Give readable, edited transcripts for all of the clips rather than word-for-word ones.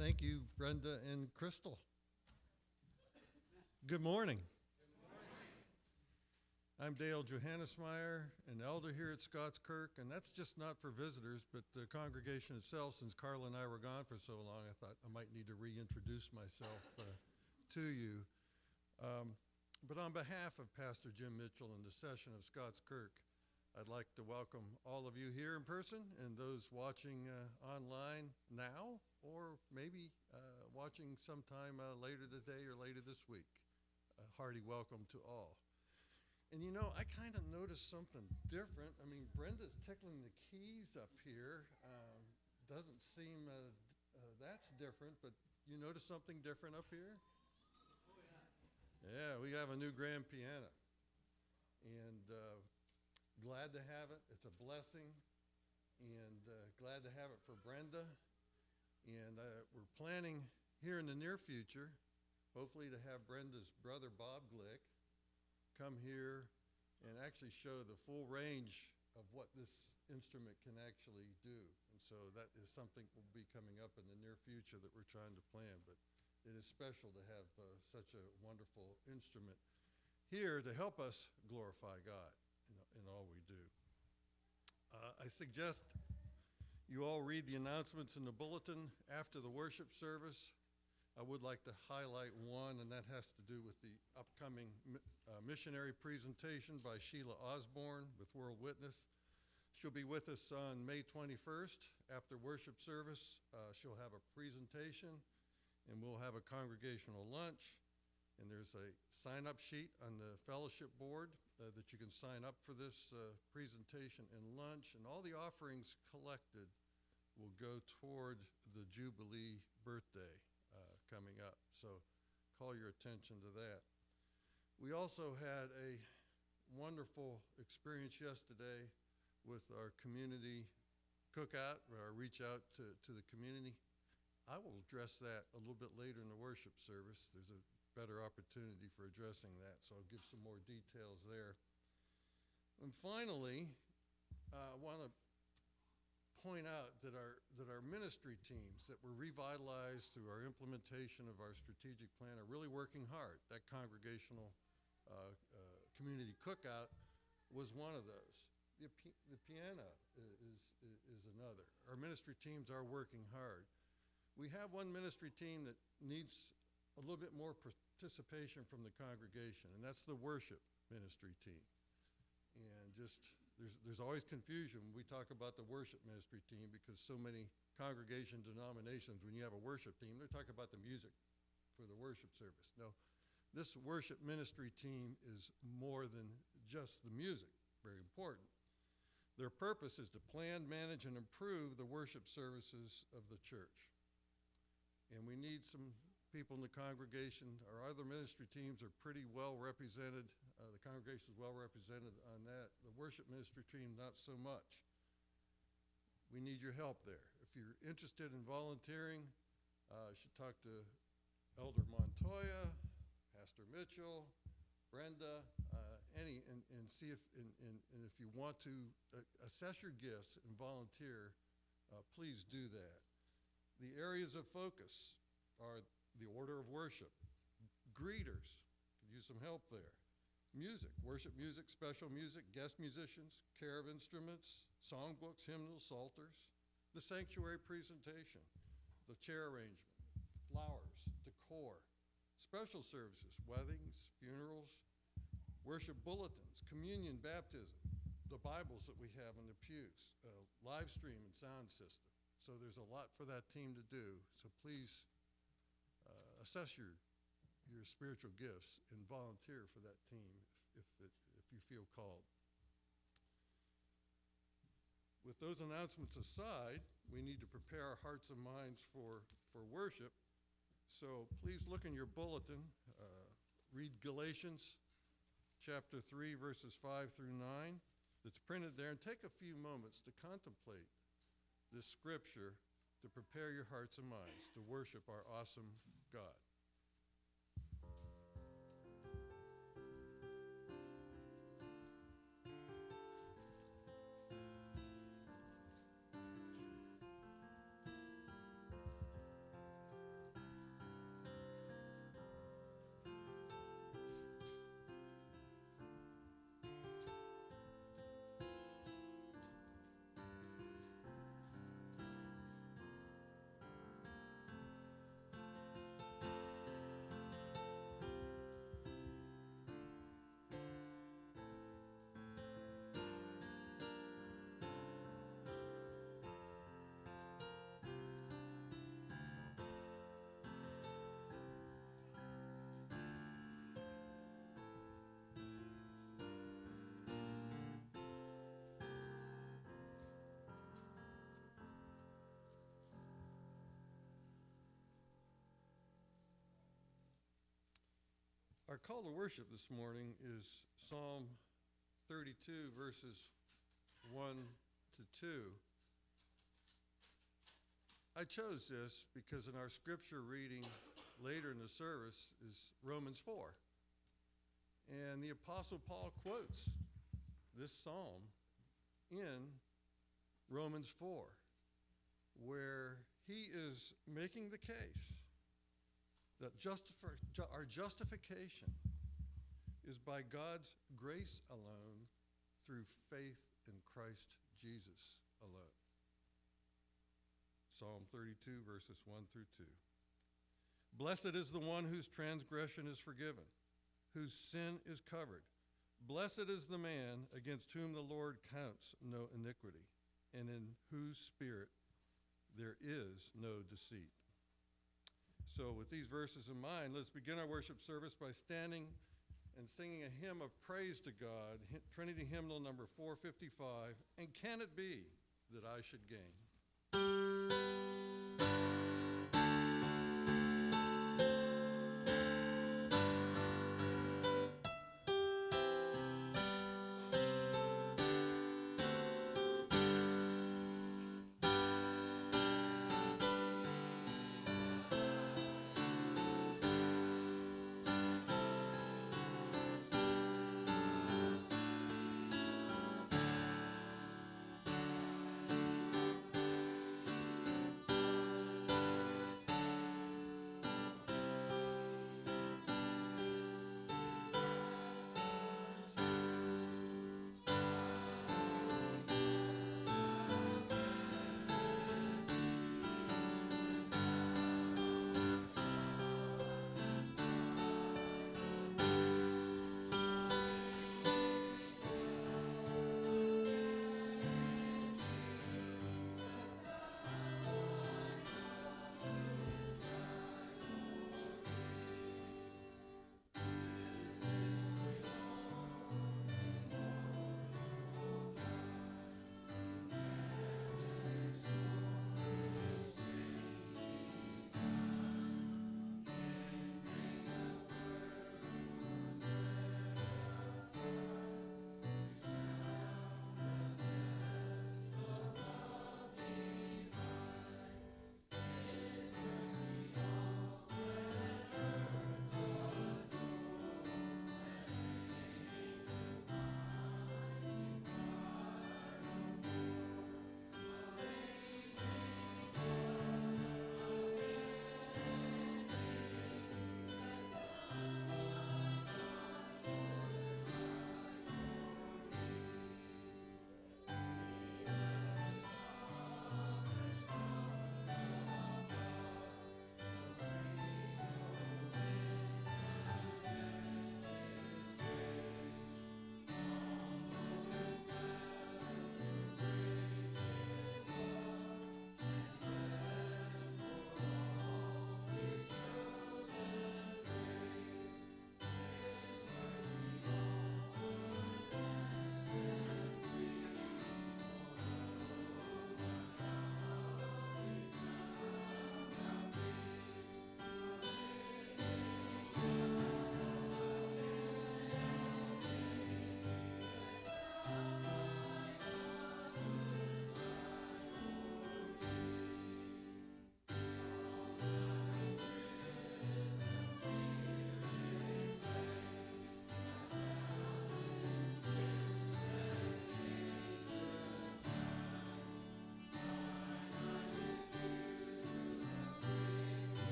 Thank you, Brenda and Crystal. Good morning. I'm Dale Johannesmeyer, an elder here at Scotts Kirk, and that's just not for visitors, but the congregation itself. Since Carla and I were gone for so long, I thought I might need to reintroduce myself to you. But on behalf of Pastor Jim Mitchell and the session of Scotts Kirk, I'd like to welcome all of you here in person and those watching online now, or maybe watching sometime later today or later this week. A hearty welcome to all. And you know, I kind of noticed something different. I mean, Brenda's tickling the keys up here. Doesn't seem that's different, but you notice something different up here? Yeah, we have a new grand piano. And glad to have it. It's a blessing. And glad to have it for Brenda. And we're planning here in the near future, hopefully to have Brenda's brother, Bob Glick, come here and actually show the full range of what this instrument can actually do. And so that is something that will be coming up in the near future that we're trying to plan. But it is special to have such a wonderful instrument here to help us glorify God in all we do. I suggest you all read the announcements in the bulletin after the worship service. I would like to highlight one, and that has to do with the upcoming missionary presentation by Sheila Osborne with World Witness. She'll be with us on May 21st after worship service. She'll have a presentation, and we'll have a congregational lunch. And there's a sign-up sheet on the fellowship board that you can sign up for this presentation and lunch. And all the offerings collected will go toward the Jubilee birthday coming up. So call your attention to that. We also had a wonderful experience yesterday with our community cookout, our reach out to the community. I will address that a little bit later in the worship service. There's a better opportunity for addressing that, so I'll give some more details there. And finally, I want to point out that our ministry teams that were revitalized through our implementation of our strategic plan are really working hard. That congregational community cookout was one of those. The piano is another. Our ministry teams are working hard. We have one ministry team that needs a little bit more participation from the congregation, and that's the worship ministry team. And just there's always confusion when we talk about the worship ministry team, because so many congregation denominations, when you have a worship team, they're talking about the music for the worship service. No, this worship ministry team is more than just the music, very important. Their purpose is to plan, manage, and improve the worship services of the church. And we need some people in the congregation. Our other ministry teams are pretty well represented. The congregation is well represented on that. The worship ministry team, not so much. We need your help there. If you're interested in volunteering, you should talk to Elder Montoya, Pastor Mitchell, Brenda, and see if if you want to assess your gifts and volunteer, please do that. The areas of focus are the order of worship, greeters, could use some help there, music, worship music, special music, guest musicians, care of instruments, songbooks, hymnals, psalters, the sanctuary presentation, the chair arrangement, flowers, decor, special services, weddings, funerals, worship bulletins, communion, baptism, the Bibles that we have in the pews, live stream and sound system. So there's a lot for that team to do. So please assess your spiritual gifts and volunteer for that team if you feel called. With those announcements aside, we need to prepare our hearts and minds for worship. So please look in your bulletin, read Galatians chapter 3, verses 5 through 9. That's printed there, and take a few moments to contemplate this scripture to prepare your hearts and minds to worship our awesome God. Our call to worship this morning is Psalm 32, verses 1 to 2. I chose this because in our scripture reading later in the service is Romans 4. And the Apostle Paul quotes this psalm in Romans 4, where he is making the case that our justification is by God's grace alone through faith in Christ Jesus alone. Psalm 32, verses 1 through 2. Blessed is the one whose transgression is forgiven, whose sin is covered. Blessed is the man against whom the Lord counts no iniquity, and in whose spirit there is no deceit. So with these verses in mind, let's begin our worship service by standing and singing a hymn of praise to God, Trinity Hymnal number 455, And Can It Be That I Should Gain?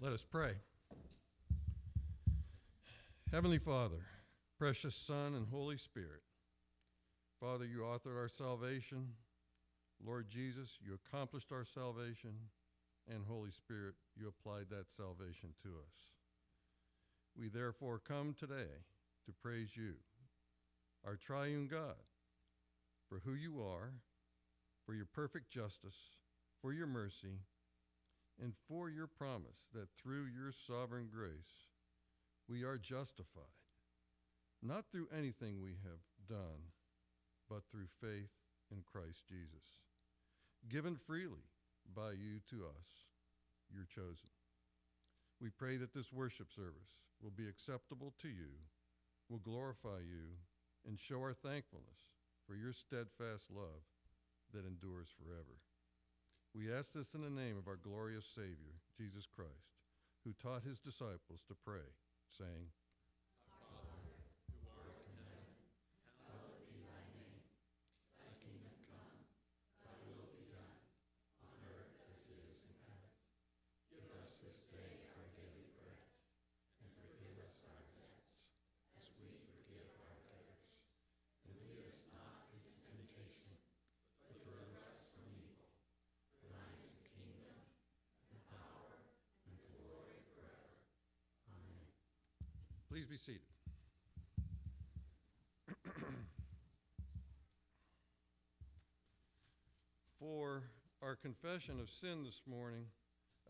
Let us pray. Heavenly Father, precious Son and Holy Spirit, Father, you authored our salvation. Lord Jesus, you accomplished our salvation. And Holy Spirit, you applied that salvation to us. We therefore come today to praise you, our triune God, for who you are, for your perfect justice, for your mercy, and for your promise that through your sovereign grace we are justified, not through anything we have done, but through faith in Christ Jesus, given freely by you to us, your chosen. We pray that this worship service will be acceptable to you, will glorify you, and show our thankfulness for your steadfast love that endures forever. We ask this in the name of our glorious Savior, Jesus Christ, who taught his disciples to pray, saying, please be seated. For our confession of sin this morning,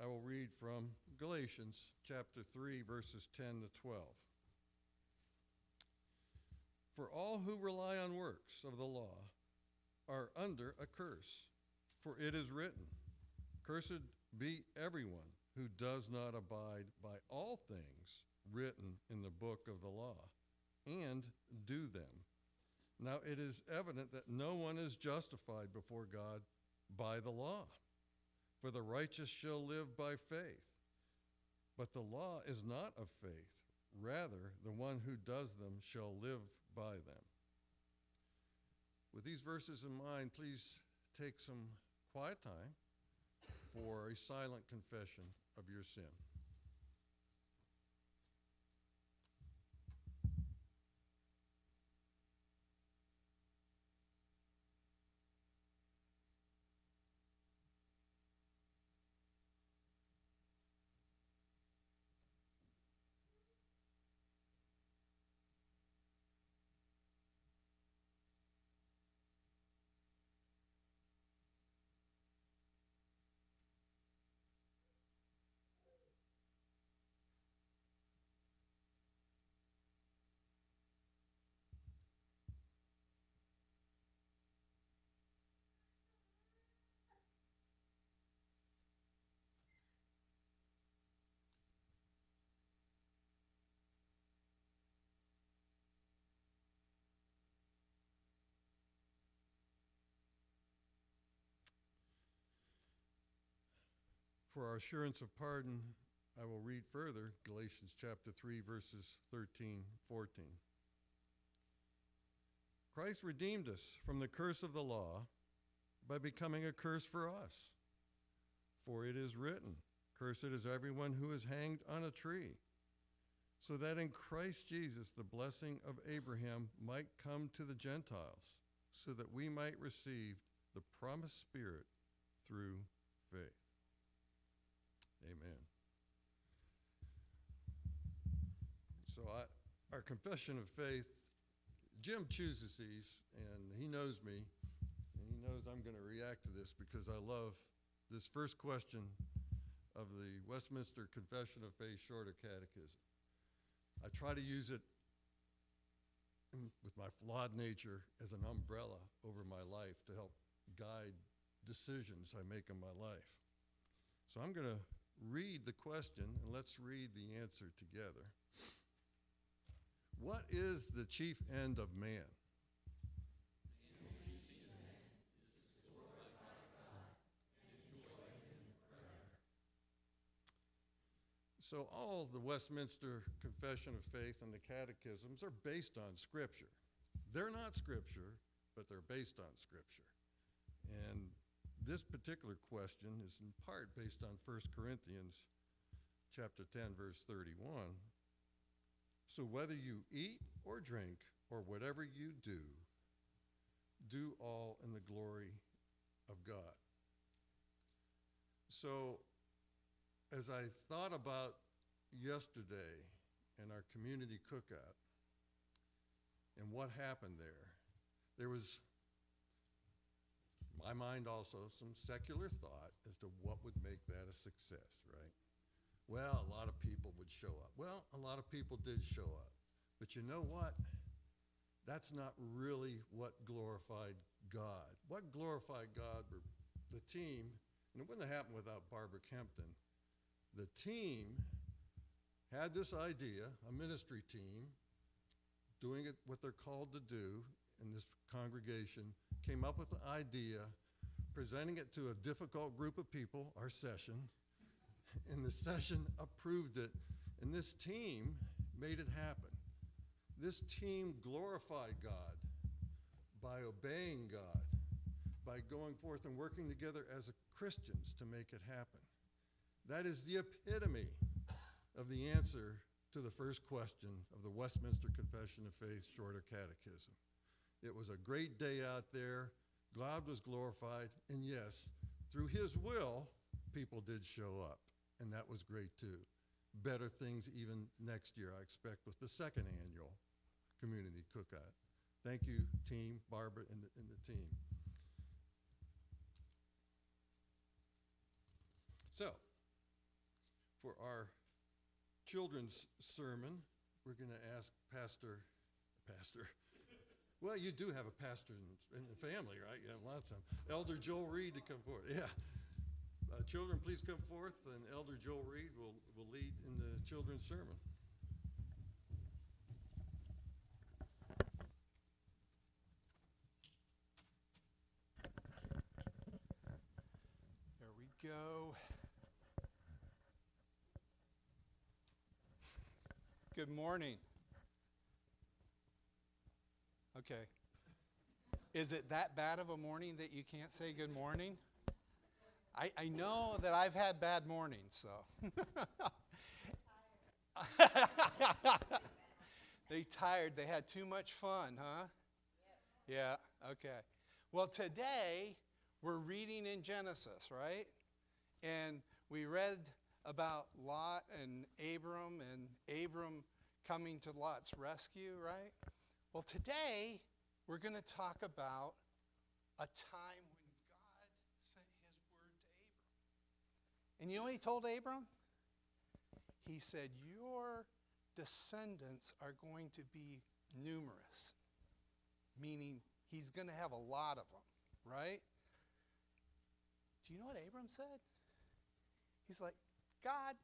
I will read from Galatians chapter 3, verses 10 to 12. For all who rely on works of the law are under a curse, for it is written, "Cursed be everyone who does not abide by all things written in the book of the law, and do them. Now it is evident that no one is justified before God by the law, for the righteous shall live by faith. But the law is not of faith. Rather, the one who does them shall live by them." With these verses in mind, please take some quiet time for a silent confession of your sin. For our assurance of pardon, I will read further Galatians chapter 3, verses 13, 14. Christ redeemed us from the curse of the law by becoming a curse for us. For it is written, "Cursed is everyone who is hanged on a tree," so that in Christ Jesus the blessing of Abraham might come to the Gentiles, so that we might receive the promised Spirit through faith. Amen. So our confession of faith, Jim chooses these, and he knows me, and he knows I'm going to react to this because I love this first question of the Westminster Confession of Faith Shorter Catechism. I try to use it with my flawed nature as an umbrella over my life to help guide decisions I make in my life. So I'm going to read the question, and let's read the answer together. What is the chief end of man? So all the Westminster Confession of Faith and the catechisms are based on Scripture. They're not Scripture, but they're based on Scripture. And this particular question is in part based on 1 Corinthians chapter 10, verse 31. So whether you eat or drink or whatever you do all in the glory of God. So as I thought about yesterday in our community cookout and what happened there was, in my mind also, some secular thought as to what would make that a success, right? Well, a lot of people would show up. Well, a lot of people did show up. But you know what? That's not really what glorified God. What glorified God were the team, and it wouldn't have happened without Barbara Kempton. The team had this idea, a ministry team, doing it what they're called to do in this congregation, came up with the idea, presenting it to a difficult group of people, our session, and the session approved it, and this team made it happen. This team glorified God by obeying God, by going forth and working together as Christians to make it happen. That is the epitome of the answer to the first question of the Westminster Confession of Faith Shorter Catechism. It was a great day out there. God was glorified, and yes, through his will, people did show up, and that was great too. Better things even next year, I expect, with the second annual community cookout. Thank you, team, Barbara and the team. So, for our children's sermon, we're going to ask Pastor, well, you do have a pastor in the family, right? You have lots of them. Elder Joel Reed to come forward. Yeah. Children, please come forth, and Elder Joel Reed will lead in the children's sermon. There we go. Good morning. Okay. Is it that bad of a morning that you can't say good morning? I know that I've had bad mornings, so. They tired. They had too much fun, huh? Yeah, okay. Well, today we're reading in Genesis, right? And we read about Lot and Abram coming to Lot's rescue, right? Well, today we're going to talk about a time when God sent his word to Abram. And you know what he told Abram? He said, your descendants are going to be numerous, meaning he's going to have a lot of them, right? Do you know what Abram said? He's like, God,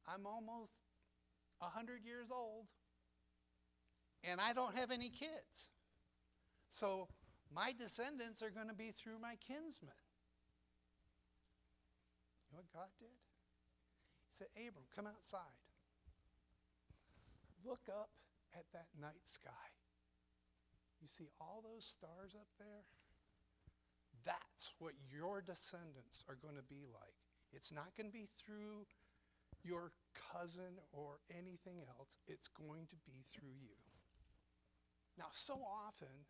I'm almost 100 years old, and I don't have any kids. So my descendants are going to be through my kinsmen. You know what God did? He said, Abram, come outside. Look up at that night sky. You see all those stars up there? That's what your descendants are going to be like. It's not going to be through your cousin or anything else. It's going to be through you. Now, so often,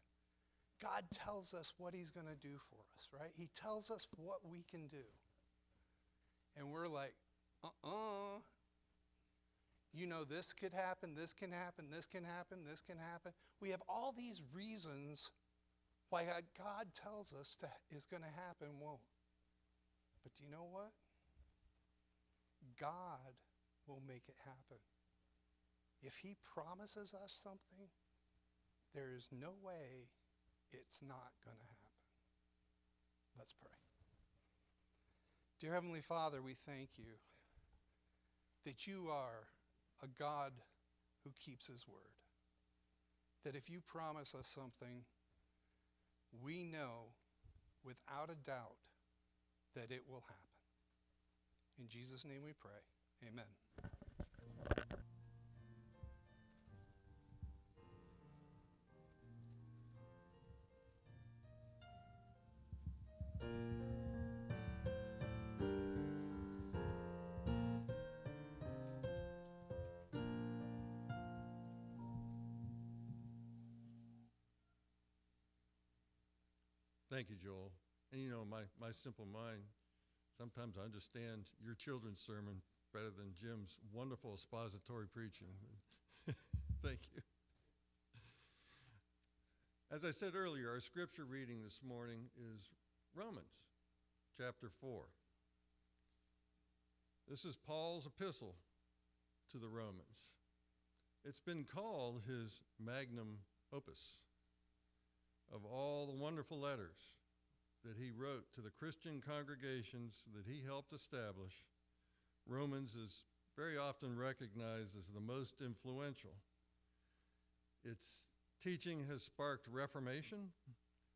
God tells us what he's going to do for us, right? He tells us what we can do. And we're like, You know, this could happen, this can happen, this can happen, this can happen. We have all these reasons why God tells us is going to happen, won't. But do you know what? God will make it happen. If he promises us something, there is no way it's not going to happen. Let's pray. Dear Heavenly Father, we thank you that you are a God who keeps his word. That if you promise us something, we know without a doubt that it will happen. In Jesus' name we pray. Amen. Thank you, Joel. And you know, my simple mind sometimes understand your children's sermon better than Jim's wonderful expository preaching. Thank you. As I said earlier, our scripture reading this morning is Romans chapter 4. This is Paul's epistle to the Romans. It's been called his magnum opus. Of all the wonderful letters that he wrote to the Christian congregations that he helped establish, Romans is very often recognized as the most influential. Its teaching has sparked reformation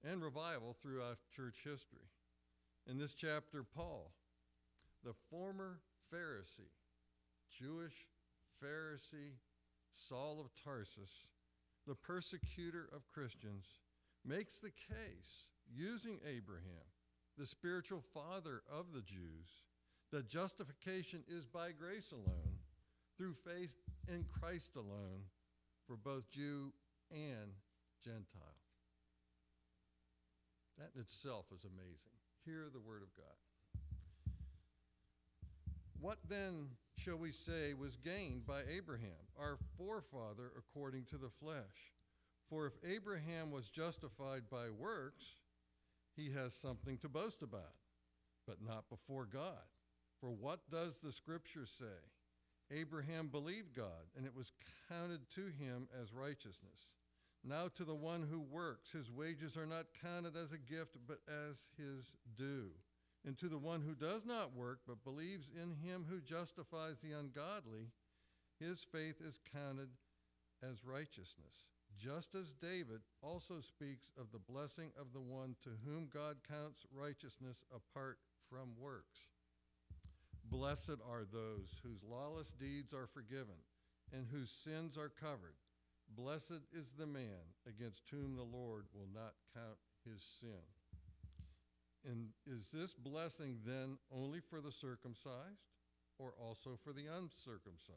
and revival throughout church history. In this chapter, Paul, the former Pharisee, Jewish Pharisee Saul of Tarsus, the persecutor of Christians, makes the case, using Abraham, the spiritual father of the Jews, that justification is by grace alone, through faith in Christ alone, for both Jew and Gentile. That in itself is amazing. Hear the word of God. What then shall we say was gained by Abraham, our forefather according to the flesh? For if Abraham was justified by works, he has something to boast about, but not before God. For what does the scripture say? Abraham believed God, and it was counted to him as righteousness. Now to the one who works, his wages are not counted as a gift, but as his due. And to the one who does not work, but believes in him who justifies the ungodly, his faith is counted as righteousness. Just as David also speaks of the blessing of the one to whom God counts righteousness apart from works. Blessed are those whose lawless deeds are forgiven and whose sins are covered. Blessed is the man against whom the Lord will not count his sin. And is this blessing then only for the circumcised or also for the uncircumcised?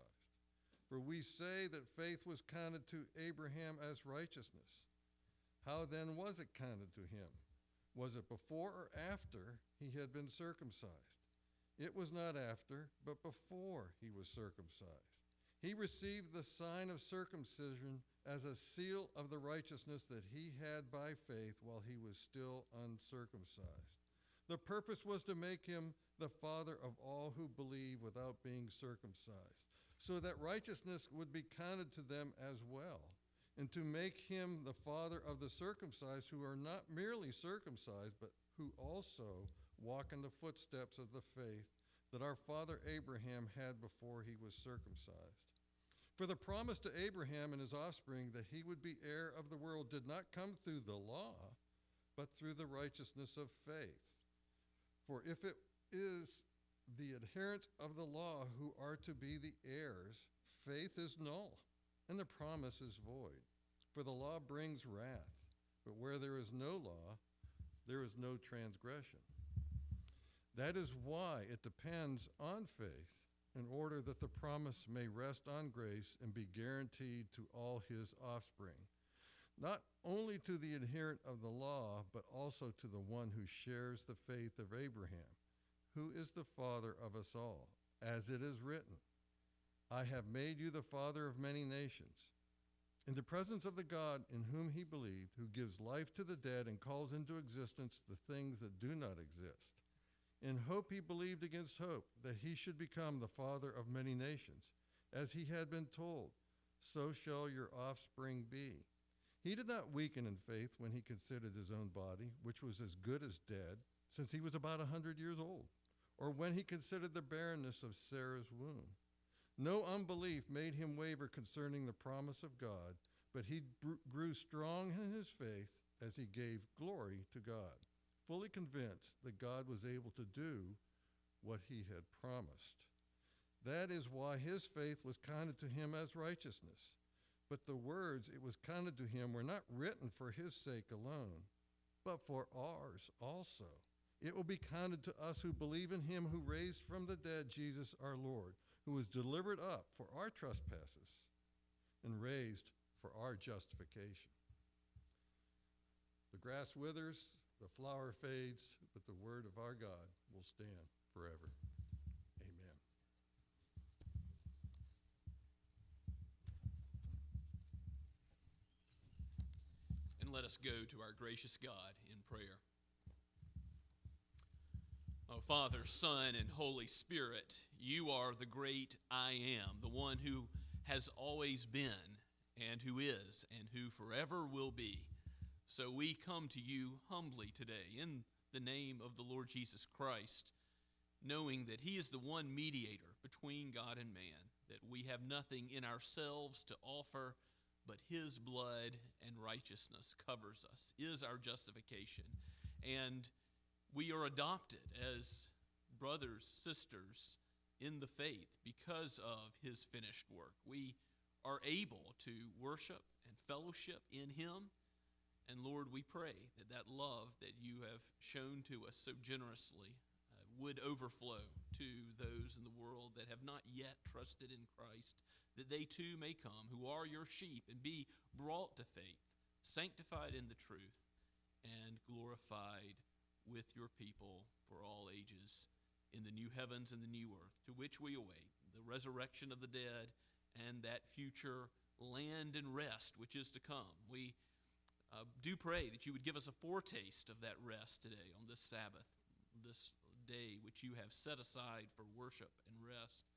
For we say that faith was counted to Abraham as righteousness. How then was it counted to him? Was it before or after he had been circumcised? It was not after, but before he was circumcised. He received the sign of circumcision as a seal of the righteousness that he had by faith while he was still uncircumcised. The purpose was to make him the father of all who believe without being circumcised, so that righteousness would be counted to them as well, and to make him the father of the circumcised who are not merely circumcised, but who also walk in the footsteps of the faith that our father Abraham had before he was circumcised. For the promise to Abraham and his offspring that he would be heir of the world did not come through the law, but through the righteousness of faith. For if it is the adherents of the law who are to be the heirs, faith is null, and the promise is void. For the law brings wrath, but where there is no law, there is no transgression. That is why it depends on faith, in order that the promise may rest on grace and be guaranteed to all his offspring, not only to the adherent of the law, but also to the one who shares the faith of Abraham, who is the father of us all, as it is written, I have made you the father of many nations. In the presence of the God in whom he believed, who gives life to the dead and calls into existence the things that do not exist. In hope he believed against hope, that he should become the father of many nations. As he had been told, so shall your offspring be. He did not weaken in faith when he considered his own body, which was as good as dead, since he was about 100 years old, or when he considered the barrenness of Sarah's womb. No unbelief made him waver concerning the promise of God, but he grew strong in his faith as he gave glory to God, fully convinced that God was able to do what he had promised. That is why his faith was counted to him as righteousness. But the words it was counted to him were not written for his sake alone, but for ours also. It will be counted to us who believe in him who raised from the dead Jesus our Lord, who was delivered up for our trespasses and raised for our justification. The grass withers, The flower fades, but the word of our God will stand forever. Amen. And let us go to our gracious God in prayer. Oh, Father, Son, and Holy Spirit, you are the great I am, the one who has always been and who is and who forever will be. So we come to you humbly today in the name of the Lord Jesus Christ, knowing that he is the one mediator between God and man, that we have nothing in ourselves to offer, but his blood and righteousness covers us, is our justification. And we are adopted as brothers, sisters in the faith because of his finished work. We are able to worship and fellowship in him. And Lord, we pray that that love that you have shown to us so generously would overflow to those in the world that have not yet trusted in Christ, that they too may come, who are your sheep, and be brought to faith, sanctified in the truth, and glorified with your people for all ages in the new heavens and the new earth, to which we await the resurrection of the dead and that future land and rest which is to come. We do pray that you would give us a foretaste of that rest today on this Sabbath, this day which you have set aside for worship and rest.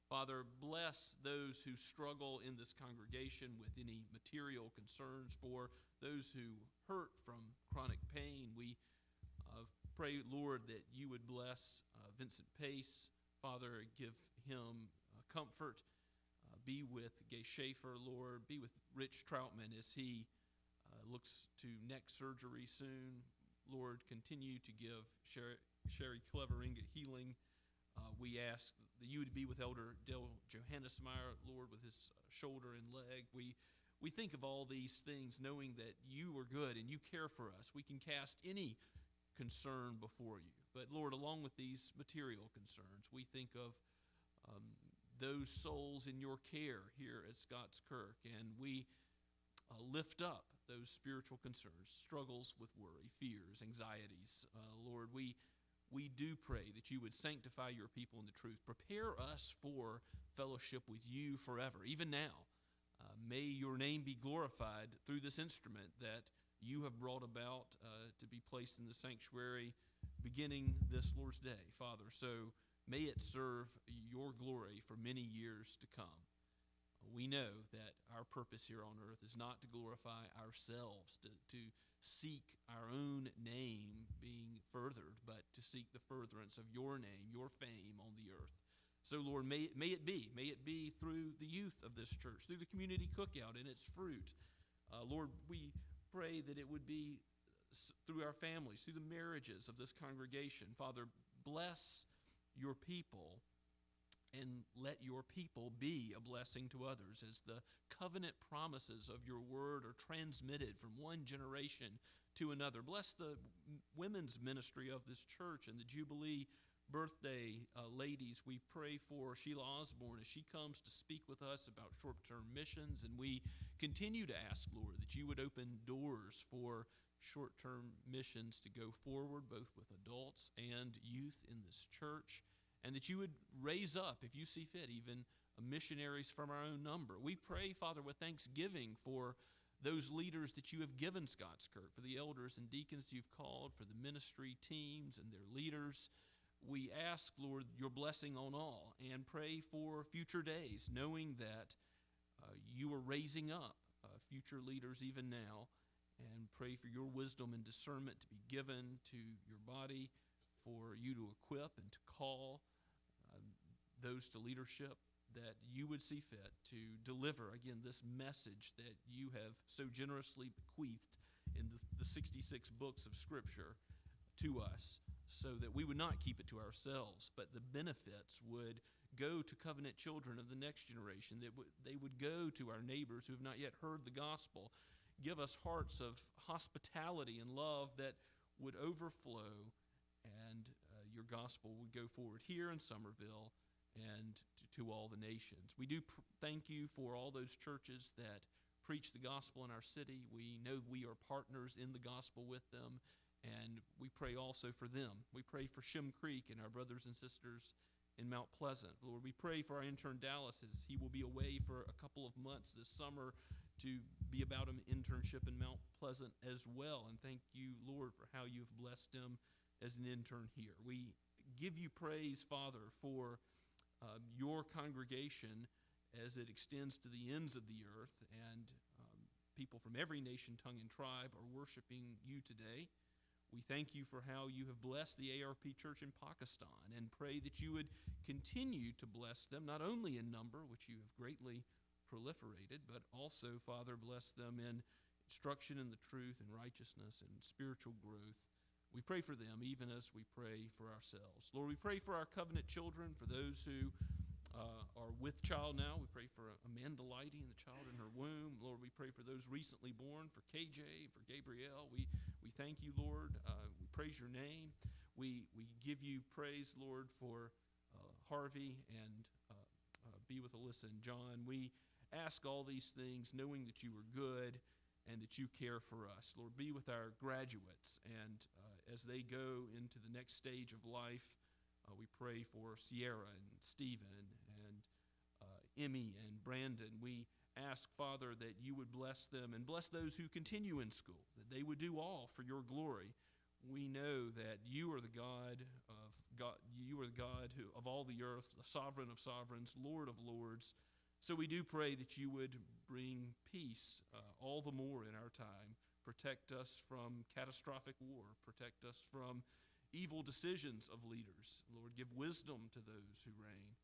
Father, bless those who struggle in this congregation with any material concerns. For those who hurt from chronic pain, we pray, Lord, that you would bless Vincent Pace. Father, give him comfort. Be with Gay Schaefer, Lord. Be with Rich Troutman as he looks to neck surgery soon. Lord, continue to give Sherry Cleveringa healing. We ask that you would be with Elder Dale Johannesmeyer, Lord, with his shoulder and leg. We think of all these things knowing that you are good and you care for us. We can cast any concern before you. But Lord, along with these material concerns, we think of those souls in your care here at Scotts Kirk, and we lift up those spiritual concerns, struggles with worry, fears, anxieties. Lord, we do pray that you would sanctify your people in the truth. Prepare us for fellowship with you forever, even now. May your name be glorified through this instrument that you have brought about to be placed in the sanctuary beginning this Lord's Day, Father. So may it serve your glory for many years to come. We know that our purpose here on earth is not to glorify ourselves, to seek our own name being furthered, but to seek the furtherance of your name, your fame on the earth. So, Lord, may it be through the youth of this church, through the community cookout and its fruit. Lord, we pray that it would be through our families, through the marriages of this congregation. Father, bless your people and let your people be a blessing to others as the covenant promises of your word are transmitted from one generation to another. Bless the women's ministry of this church and the Jubilee birthday ladies. We pray for Sheila Osborne as she comes to speak with us about short-term missions, and we continue to ask, Lord, that you would open doors for short-term missions to go forward, both with adults and youth in this church, and that you would raise up, if you see fit, even missionaries from our own number. We pray, Father, with thanksgiving for those leaders that you have given Scotts Kirk, for the elders and deacons you've called, for the ministry teams and their leaders. We ask, Lord, your blessing on all, and pray for future days, knowing that you are raising up future leaders even now, and pray for your wisdom and discernment to be given to your body, for you to equip and to call those to leadership that you would see fit to deliver, again, this message that you have so generously bequeathed in the 66 books of Scripture to us, so that we would not keep it to ourselves, but the benefits would go to covenant children of the next generation, that they would go to our neighbors who have not yet heard the gospel. Give us hearts of hospitality and love that would overflow, and your gospel would go forward here in Somerville and to all the nations. We do thank you for all those churches that preach the gospel in our city. We know we are partners in the gospel with them, And we pray also for them. We pray for Shem Creek and our brothers and sisters in Mount Pleasant. Lord, we pray for our intern Dallas as he will be away for a couple of months this summer to be about an internship in Mount Pleasant as well. And thank you, Lord, for how you've blessed him as an intern here. We give you praise, Father, for your congregation as it extends to the ends of the earth, and people from every nation, tongue, and tribe are worshiping you today. We thank you for how you have blessed the ARP Church in Pakistan, and pray that you would continue to bless them, not only in number, which you have greatly proliferated, but also, Father, bless them in instruction in the truth and righteousness and spiritual growth. We pray for them even as we pray for ourselves. Lord, we pray for our covenant children, for those who are with child now. We pray for Amanda Lighty and the child in her womb. Lord, we pray for those recently born, for KJ, for Gabrielle. We thank you, Lord. We praise your name. We give you praise, Lord, for Harvey, and be with Alyssa and John. We ask all these things knowing that you are good and that you care for us. Lord, be with our graduates, and as they go into the next stage of life, we pray for Sierra and Stephen and Emmy and Brandon. We ask, Father, that you would bless them and bless those who continue in school, that they would do all for your glory. We know that you are the God who, of all the earth, the sovereign of sovereigns, Lord of lords. So we do pray that you would bring peace all the more in our time. Protect us from catastrophic war. Protect us from evil decisions of leaders. Lord, give wisdom to those who reign.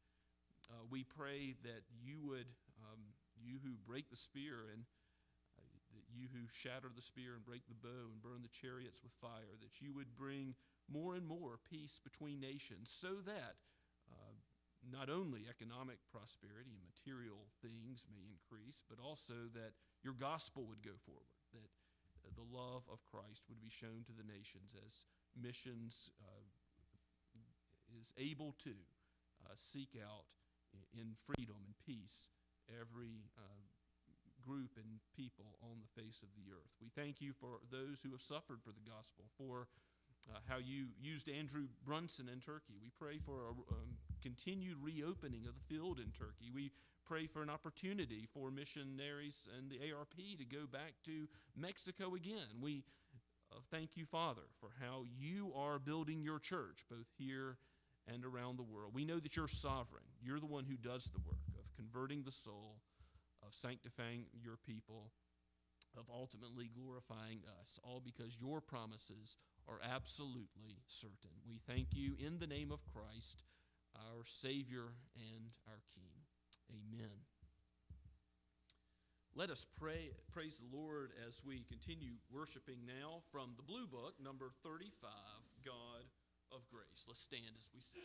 We pray that you would, you who break the spear, and that you who shatter the spear and break the bow and burn the chariots with fire, that you would bring more and more peace between nations, so that not only economic prosperity and material things may increase, but also that your gospel would go forward, that the love of Christ would be shown to the nations as missions is able to seek out in freedom and peace every group and people on the face of the earth. We thank you for those who have suffered for the gospel, for how you used Andrew Brunson in Turkey. We pray for a continued reopening of the field in Turkey. We pray for an opportunity for missionaries and the ARP to go back to Mexico again. We thank you, Father, for how you are building your church, both here and around the world. We know that you're sovereign. You're the one who does the work of converting the soul, of sanctifying your people, of ultimately glorifying us, all because your promises are absolutely certain. We thank you in the name of Christ, our Savior and our King. Amen. Let us praise the Lord as we continue worshiping now from the Blue Book, number 35, God of Grace. Let's stand as we sing.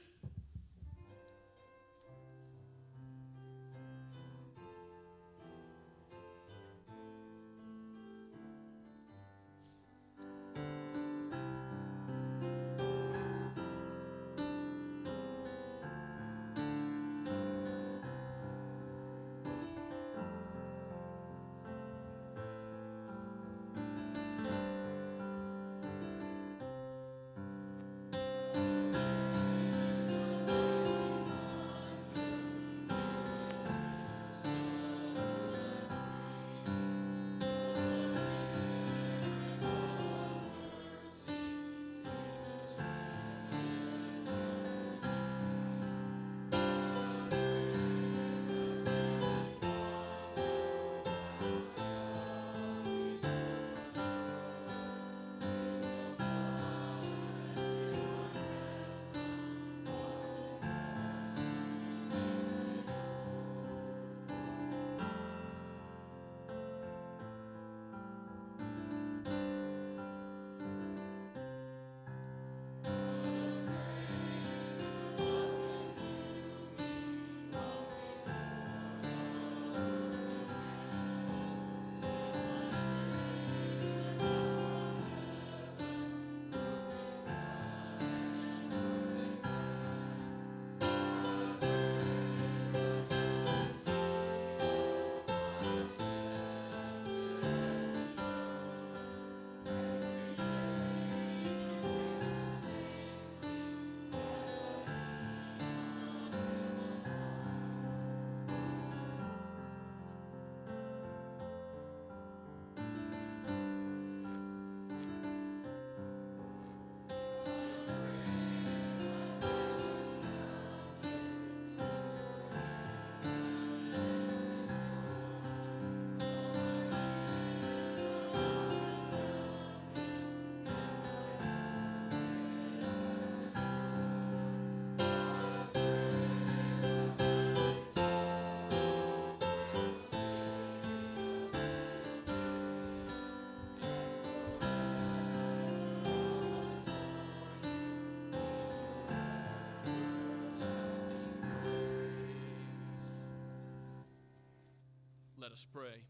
Let us pray.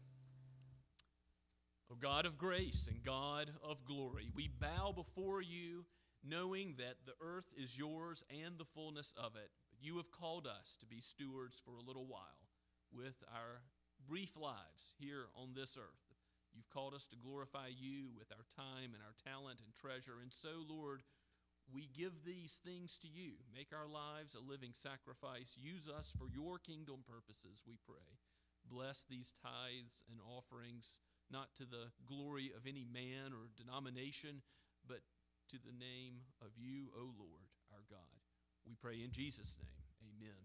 O God of grace and God of glory, we bow before you, knowing that the earth is yours and the fullness of it. But you have called us to be stewards for a little while with our brief lives here on this earth. You've called us to glorify you with our time and our talent and treasure. And so, Lord, we give these things to you. Make our lives a living sacrifice. Use us for your kingdom purposes, we pray. Bless these tithes and offerings, not to the glory of any man or denomination, but to the name of you, O Lord, our God. We pray in Jesus' name. Amen.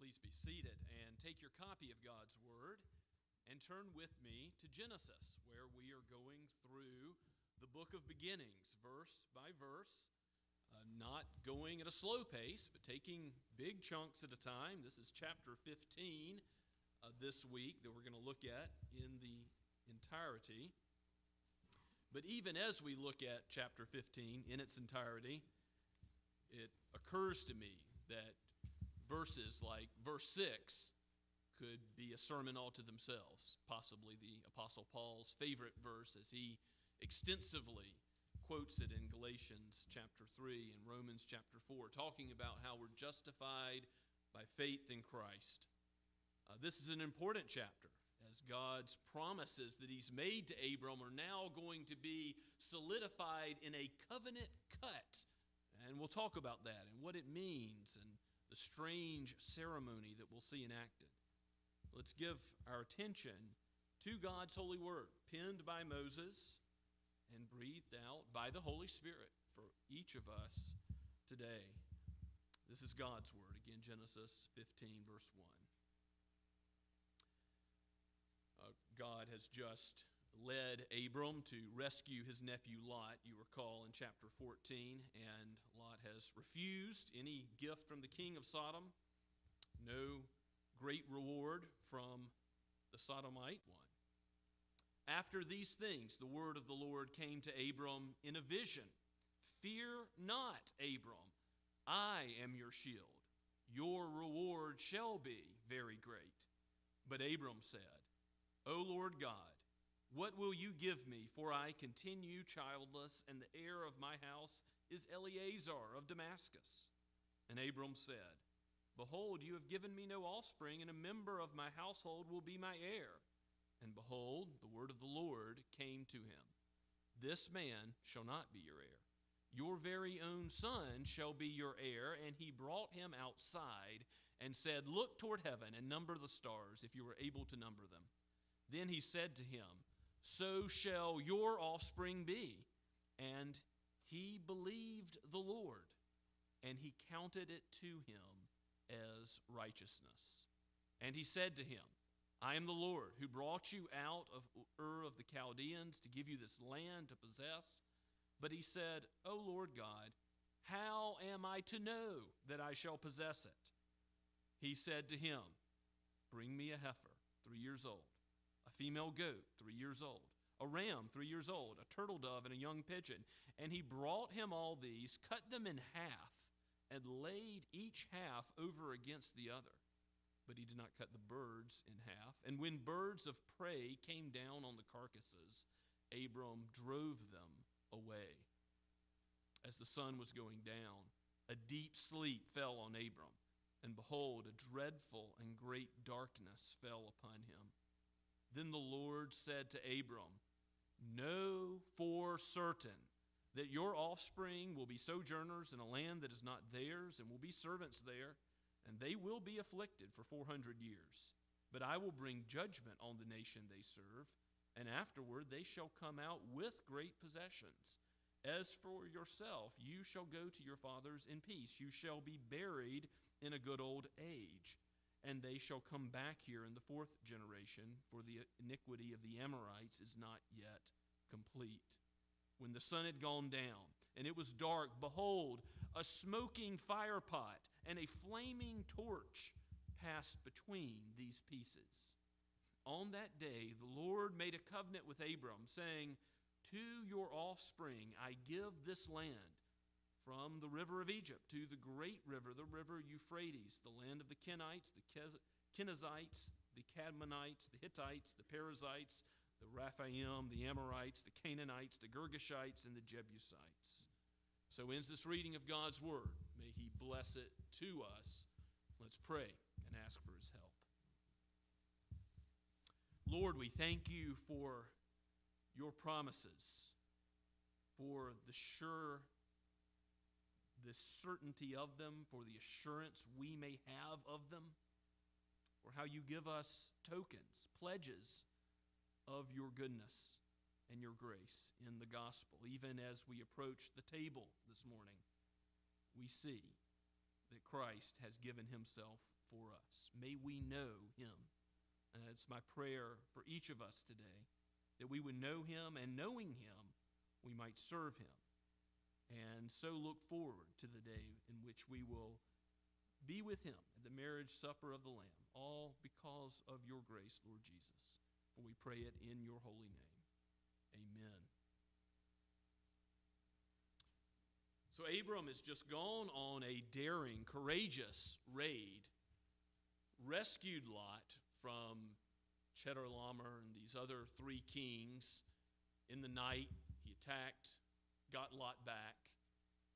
Please be seated and take your copy of God's Word and turn with me to Genesis, where we are going through the book of beginnings, verse by verse, not going at a slow pace, but taking big chunks at a time. This is chapter 15 this week that we're going to look at in the entirety. But even as we look at chapter 15 in its entirety, it occurs to me that verses like verse 6 could be a sermon all to themselves, possibly the Apostle Paul's favorite verse as he extensively quotes it in Galatians chapter 3 and Romans chapter 4, talking about how we're justified by faith in Christ. This is an important chapter, as God's promises that he's made to Abram are now going to be solidified in a covenant cut. And we'll talk about that and what it means and the strange ceremony that we'll see enacted. Let's give our attention to God's holy word, penned by Moses and breathed out by the Holy Spirit for each of us today. This is God's word. Again, Genesis 15, verse 1. God has just led Abram to rescue his nephew Lot, you recall in chapter 14, and Lot has refused any gift from the king of Sodom, no great reward from the Sodomite one. After these things, the word of the Lord came to Abram in a vision. Fear not, Abram, I am your shield. Your reward shall be very great. But Abram said, O Lord God, what will you give me, for I continue childless, and the heir of my house is Eleazar of Damascus? And Abram said, Behold, you have given me no offspring, and a member of my household will be my heir. And behold, the word of the Lord came to him. This man shall not be your heir. Your very own son shall be your heir. And he brought him outside and said, Look toward heaven and number the stars, if you are able to number them. Then he said to him, So shall your offspring be. And he believed the Lord, and he counted it to him as righteousness. And he said to him, I am the Lord who brought you out of Ur of the the Chaldeans to give you this land to possess? But he said, O Lord God, how am I to know that I shall possess it? He said to him, Bring me a heifer, 3 years old, a female goat, 3 years old, a ram, 3 years old, a turtle dove, and a young pigeon. And he brought him all these, cut them in half, and laid each half over against the other. But he did not cut the birds in half. And when birds of prey came down on the carcasses, Abram drove them away. As the sun was going down, a deep sleep fell on Abram, and behold, a dreadful and great darkness fell upon him. Then the Lord said to Abram, Know for certain that your offspring will be sojourners in a land that is not theirs, and will be servants there, and they will be afflicted for 400 years. But I will bring judgment on the nation they serve, and afterward they shall come out with great possessions. As for yourself, you shall go to your fathers in peace. You shall be buried in a good old age. And they shall come back here in the 4th generation, for the iniquity of the Amorites is not yet complete. When the sun had gone down, and it was dark, behold, a smoking firepot and a flaming torch passed between these pieces. On that day, the Lord made a covenant with Abram, saying, To your offspring I give this land, from the river of Egypt to the great river, the river Euphrates, the land of the Kenites, the Kenizzites, the Cadmonites, the Hittites, the Perizzites, the Raphaim, the Amorites, the Canaanites, the Girgashites, and the Jebusites. So ends this reading of God's Word. May He bless it to us. Let's pray and ask for His help. Lord, we thank You for Your promises, for the certainty of them, for the assurance we may have of them, for how You give us tokens, pledges of Your goodness and Your grace in the gospel. Even as we approach the table this morning, we see that Christ has given Himself for us. May we know Him. And it's my prayer for each of us today that we would know Him, and knowing Him, we might serve Him. And so look forward to the day in which we will be with Him at the marriage supper of the Lamb, all because of Your grace, Lord Jesus. For we pray it in Your holy name. Amen. So Abram has just gone on a daring, courageous raid, rescued Lot from Chedorlaomer and these other 3 kings. In the night, he attacked, got Lot back.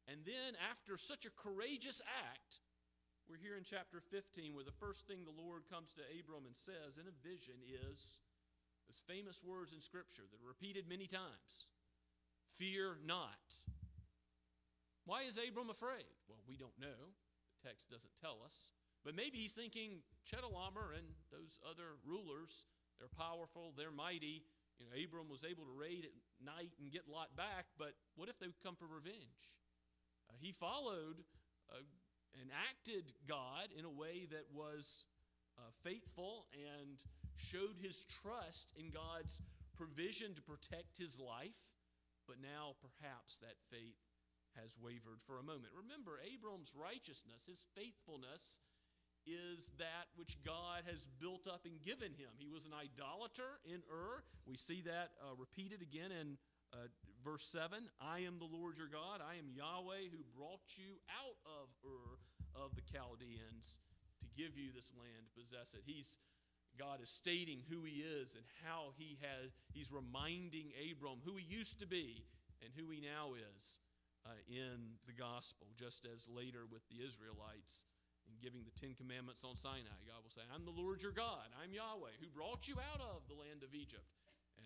And then after such a courageous act, we're here in chapter 15 where the first thing the Lord comes to Abram and says in a vision is those famous words in Scripture that are repeated many times. Fear not. Why is Abram afraid? Well, we don't know. The text doesn't tell us. But maybe he's thinking Chedorlaomer and those other rulers, they're powerful, they're mighty. You know, Abram was able to raid at night and get Lot back, but what if they would come for revenge? He followed and acted God in a way that was faithful and showed his trust in God's provision to protect his life, but now perhaps that faith has wavered for a moment. Remember, Abram's righteousness, his faithfulness, is that which God has built up and given him. He was an idolater in Ur. We see that repeated again in verse 7. I am the Lord your God. I am Yahweh who brought you out of Ur of the Chaldeans to give you this land to possess it. God is stating who He is and how He's reminding Abram who he used to be and who he now is in the gospel, just as later with the Israelites in giving the 10 Commandments on Sinai. God will say, I'm the Lord your God. I'm Yahweh who brought you out of the land of Egypt.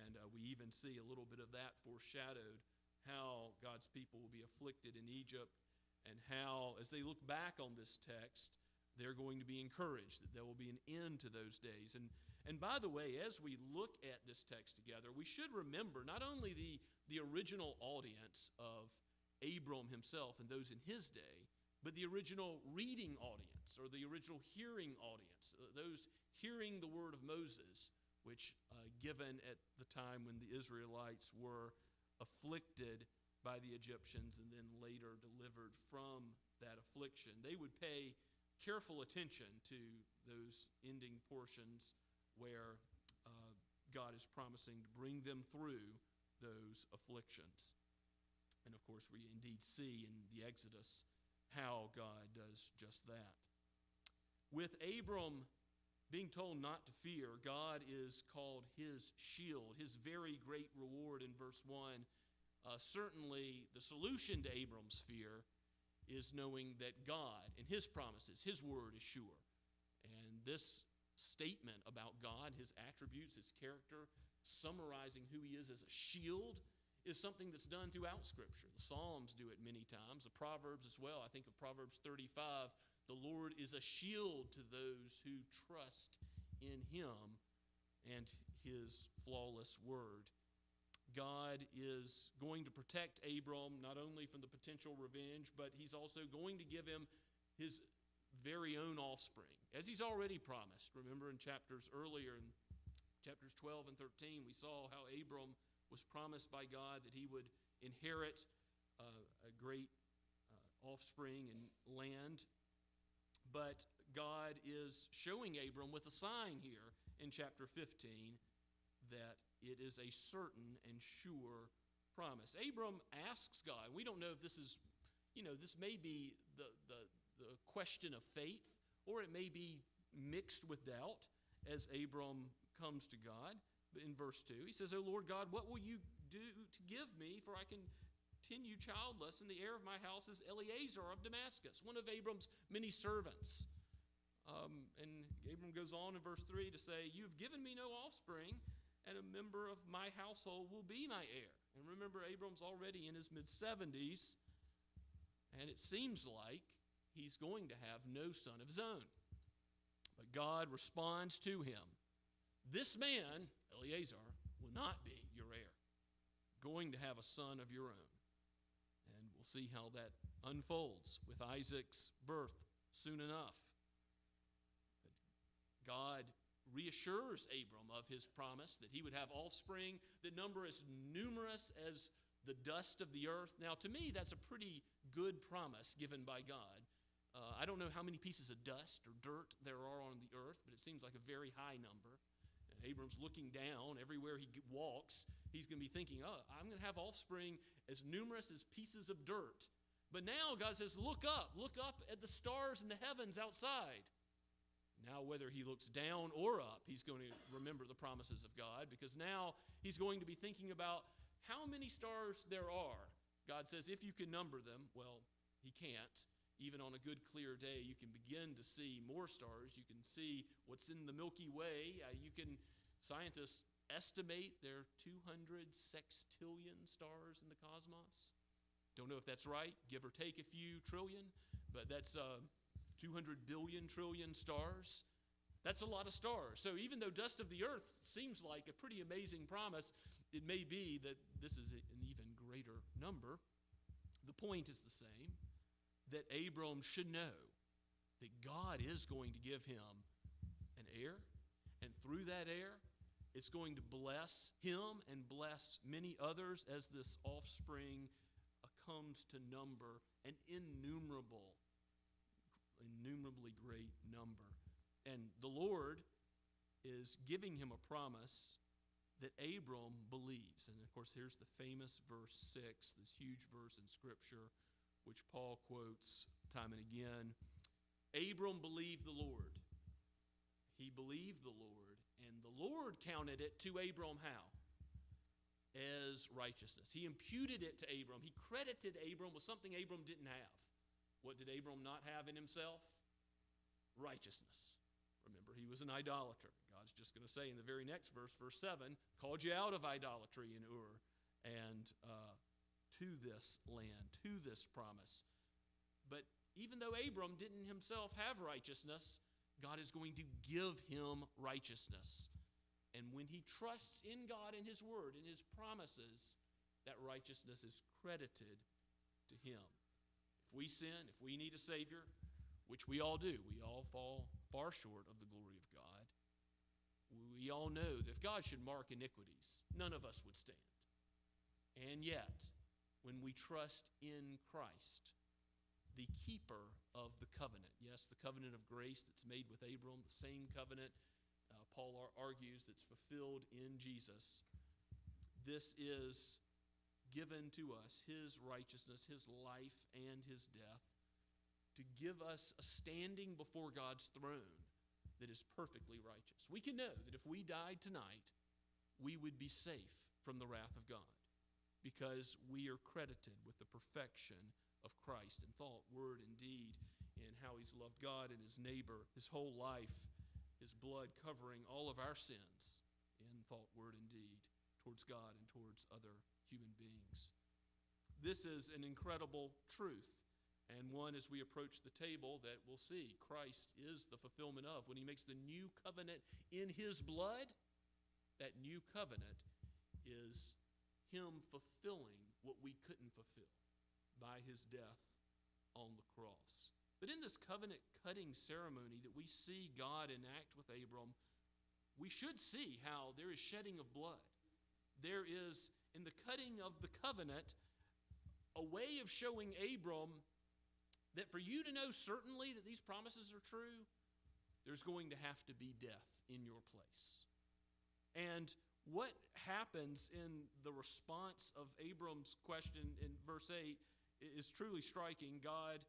And we even see a little bit of that foreshadowed, how God's people will be afflicted in Egypt, and how, as they look back on this text, they're going to be encouraged that there will be an end to those days. And by the way, as we look at this text together, we should remember not only the original audience of Abram himself and those in his day, but the original reading audience or the original hearing audience, those hearing the word of Moses which given at the time when the Israelites were afflicted by the Egyptians and then later delivered from that affliction, they would pay careful attention to those ending portions where God is promising to bring them through those afflictions. And of course, we indeed see in the Exodus how God does just that. With Abram being told not to fear, God is called his shield, his very great reward in verse 1. Certainly, the solution to Abram's fear is knowing that God and his promises, his word is sure. And this statement about God, his attributes, his character, summarizing who he is as a shield, is something that's done throughout Scripture. The Psalms do it many times, the Proverbs as well. I think of Proverbs 35, the Lord is a shield to those who trust in him and his flawless word. God is going to protect Abram not only from the potential revenge, but he's also going to give him his very own offspring, as he's already promised. Remember in chapters earlier, in chapters 12 and 13, we saw how Abram was promised by God that he would inherit a great offspring and land. But God is showing Abram with a sign here in chapter 15 that it is a certain and sure promise. Abram asks God, we don't know if this is, this may be the question of faith, or it may be mixed with doubt as Abram comes to God. But in verse 2, he says, "O Lord God, what will you do to give me, for I continue childless, and the heir of my house is Eliezer of Damascus," one of Abram's many servants. And Abram goes on in verse 3 to say, "You've given me no offspring, and a member of my household will be my heir." And remember, Abram's already in his mid-70s, and it seems like he's going to have no son of his own. But God responds to him, "This man, Eliezer, will not be your heir, going to have a son of your own." And we'll see how that unfolds with Isaac's birth soon enough. But God reassures Abram of his promise that he would have offspring that number as numerous as the dust of the earth. Now, to me, that's a pretty good promise given by God. I don't know how many pieces of dust or dirt there are on the earth, but it seems like a very high number. Abram's looking down everywhere he walks. He's going to be thinking, I'm going to have offspring as numerous as pieces of dirt. But now God says, look up at the stars in the heavens outside. Now, whether he looks down or up, he's going to remember the promises of God, because now he's going to be thinking about how many stars there are. God says, if you can number them, well, he can't. Even on a good, clear day, you can begin to see more stars. You can see what's in the Milky Way. Scientists estimate there are 200 sextillion stars in the cosmos. Don't know if that's right, give or take a few trillion, but that's 200 billion trillion stars. That's a lot of stars. So even though dust of the earth seems like a pretty amazing promise, it may be that this is an even greater number. The point is the same, that Abram should know that God is going to give him an heir, and through that heir, it's going to bless him and bless many others as this offspring comes to number an innumerably great number. And the Lord is giving him a promise that Abram believes. And of course, here's the famous verse 6, this huge verse in Scripture, which Paul quotes time and again. Abram believed the Lord. He believed the Lord, and the Lord counted it to Abram how? As righteousness. He imputed it to Abram. He credited Abram with something Abram didn't have. What did Abram not have in himself? Righteousness. Remember, he was an idolater. God's just going to say in the very next verse, verse 7, called you out of idolatry in Ur and to this land, to this promise. But even though Abram didn't himself have righteousness, God is going to give him righteousness. And when he trusts in God and his word and his promises, that righteousness is credited to him. If we sin, if we need a Savior, which we all do, we all fall far short of the glory of God, We all know that if God should mark iniquities, none of us would stand. And yet, when we trust in Christ, the keeper of the covenant, yes, the covenant of grace that's made with Abram, the same covenant, Paul argues, that's fulfilled in Jesus, this is given to us, his righteousness, his life, and his death, to give us a standing before God's throne that is perfectly righteous. We can know that if we died tonight, we would be safe from the wrath of God because we are credited with the perfection of Christ in thought, word, and deed, in how he's loved God and his neighbor, his whole life, his blood covering all of our sins in thought, word, and deed towards God and towards other human beings. This is an incredible truth, and one as we approach the table that we'll see Christ is the fulfillment of. When he makes the new covenant in his blood, that new covenant is him fulfilling what we couldn't fulfill by his death on the cross. But in this covenant-cutting ceremony that we see God enact with Abram, we should see how there is shedding of blood. There is, in the cutting of the covenant, a way of showing Abram that for you to know certainly that these promises are true, there's going to have to be death in your place. And what happens in the response of Abram's question in verse 8 is truly striking. God,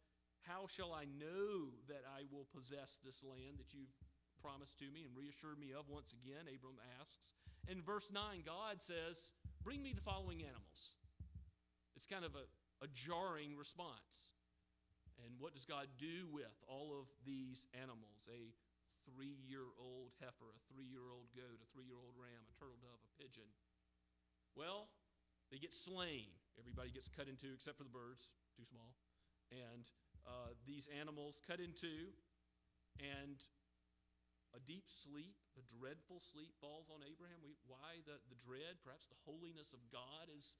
how shall I know that I will possess this land that you've promised to me and reassured me of once again? Abram asks. In verse 9, God says, bring me the following animals. It's kind of a jarring response. And what does God do with all of these animals? A 3-year-old heifer, a 3-year-old goat, a 3-year-old ram, a turtle dove, a pigeon. Well, they get slain. Everybody gets cut in two except for the birds, too small. And these animals cut in two, and a deep sleep, a dreadful sleep falls on Abraham. Why the dread? Perhaps the holiness of God is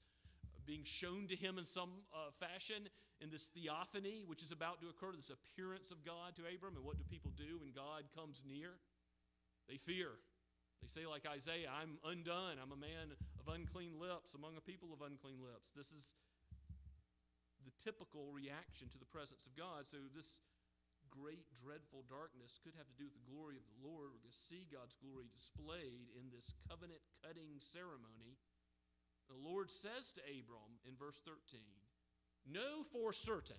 being shown to him in some fashion in this theophany, which is about to occur, this appearance of God to Abram. And what do people do when God comes near? They fear. They say like Isaiah, I'm undone. I'm a man of unclean lips among a people of unclean lips. This is the typical reaction to the presence of God. So this great, dreadful darkness could have to do with the glory of the Lord. We're going to see God's glory displayed in this covenant-cutting ceremony. The Lord says to Abram in verse 13, know for certain,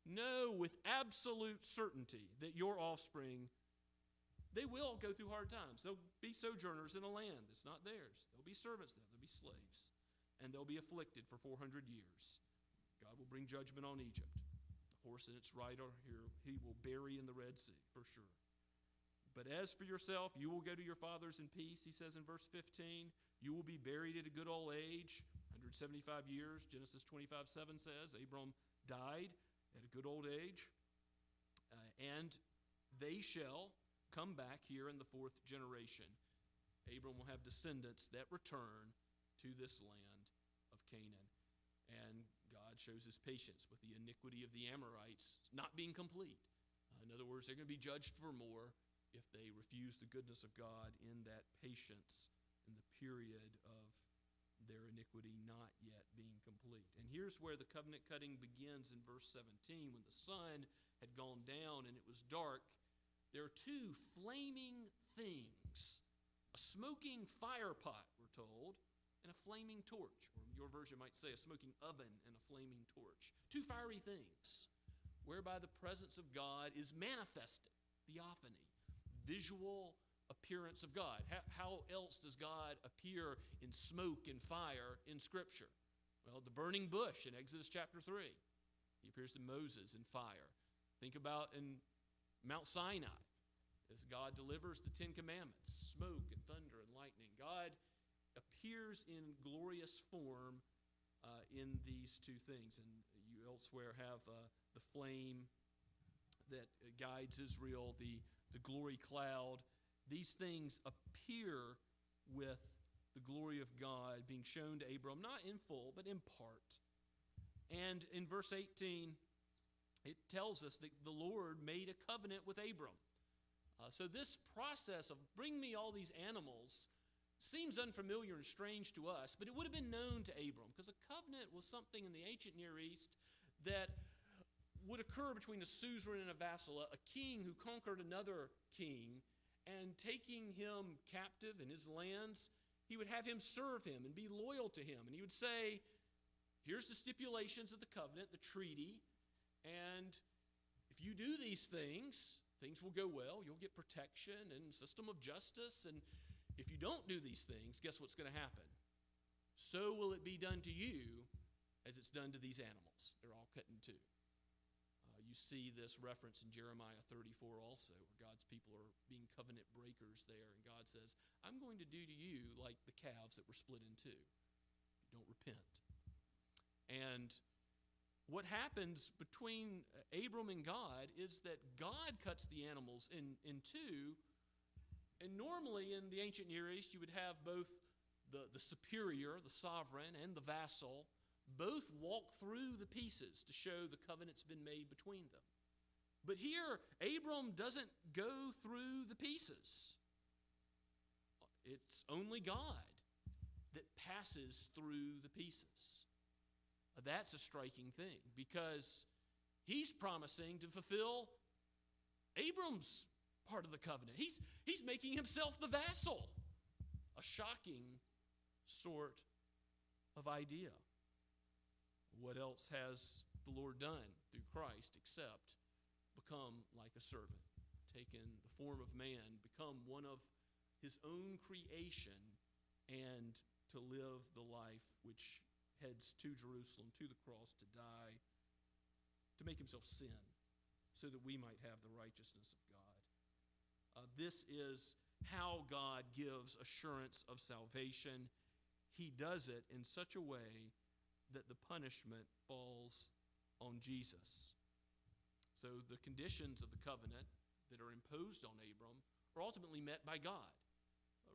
know with absolute certainty that your offspring, they will go through hard times. They'll be sojourners in a land that's not theirs. There'll be servants there. There'll be slaves. And they'll be afflicted for 400 years. God will bring judgment on Egypt. The horse and its rider here he will bury in the Red Sea, for sure. But as for yourself, you will go to your fathers in peace, he says in verse 15. You will be buried at a good old age, 175 years. Genesis 25:7 says Abram died at a good old age. And they shall come back here in the 4th generation. Abram will have descendants that return to this land of Canaan. And God shows his patience with the iniquity of the Amorites not being complete. In other words, they're going to be judged for more if they refuse the goodness of God in that patience in the period of their iniquity not yet being complete. And here's where the covenant cutting begins in verse 17. When the sun had gone down and it was dark, there are 2 flaming things. A smoking fire pot, we're told, and a flaming torch. Or your version might say a smoking oven and a flaming torch. 2 fiery things whereby the presence of God is manifested. Theophany. Visual appearance of God. How else does God appear in smoke and fire in Scripture? Well, the burning bush in Exodus chapter 3. He appears to Moses in fire. Think about in Mount Sinai as God delivers the 10 Commandments, smoke and thunder and lightning. God appears in glorious form in these 2 things. And you elsewhere have the flame that guides Israel, the glory cloud. These things appear with the glory of God being shown to Abram, not in full, but in part. And in verse 18, it tells us that the Lord made a covenant with Abram. So this process of bring me all these animals seems unfamiliar and strange to us, but it would have been known to Abram, because a covenant was something in the ancient Near East that would occur between a suzerain and a vassal, a king who conquered another king, and taking him captive in his lands, he would have him serve him and be loyal to him. And he would say, here's the stipulations of the covenant, the treaty, and if you do these things, things will go well. You'll get protection and system of justice. And if you don't do these things, guess what's going to happen? So will it be done to you as it's done to these animals. They're all cut in two. You see this reference in Jeremiah 34 also, where God's people are being covenant breakers there. And God says, I'm going to do to you like the calves that were split in two. If you don't repent. And what happens between Abram and God is that God cuts the animals in two. And normally in the ancient Near East, you would have both the superior, the sovereign, and the vassal both walk through the pieces to show the covenant's been made between them. But here, Abram doesn't go through the pieces. It's only God that passes through the pieces. That's a striking thing, because he's promising to fulfill Abram's part of the covenant. He's making himself the vassal. A shocking sort of idea. What else has the Lord done through Christ except become like a servant, taken the form of man, become one of his own creation, and to live the life which heads to Jerusalem, to the cross, to die, to make himself sin, so that we might have the righteousness of God. This is how God gives assurance of salvation. He does it in such a way that the punishment falls on Jesus. So the conditions of the covenant that are imposed on Abram are ultimately met by God.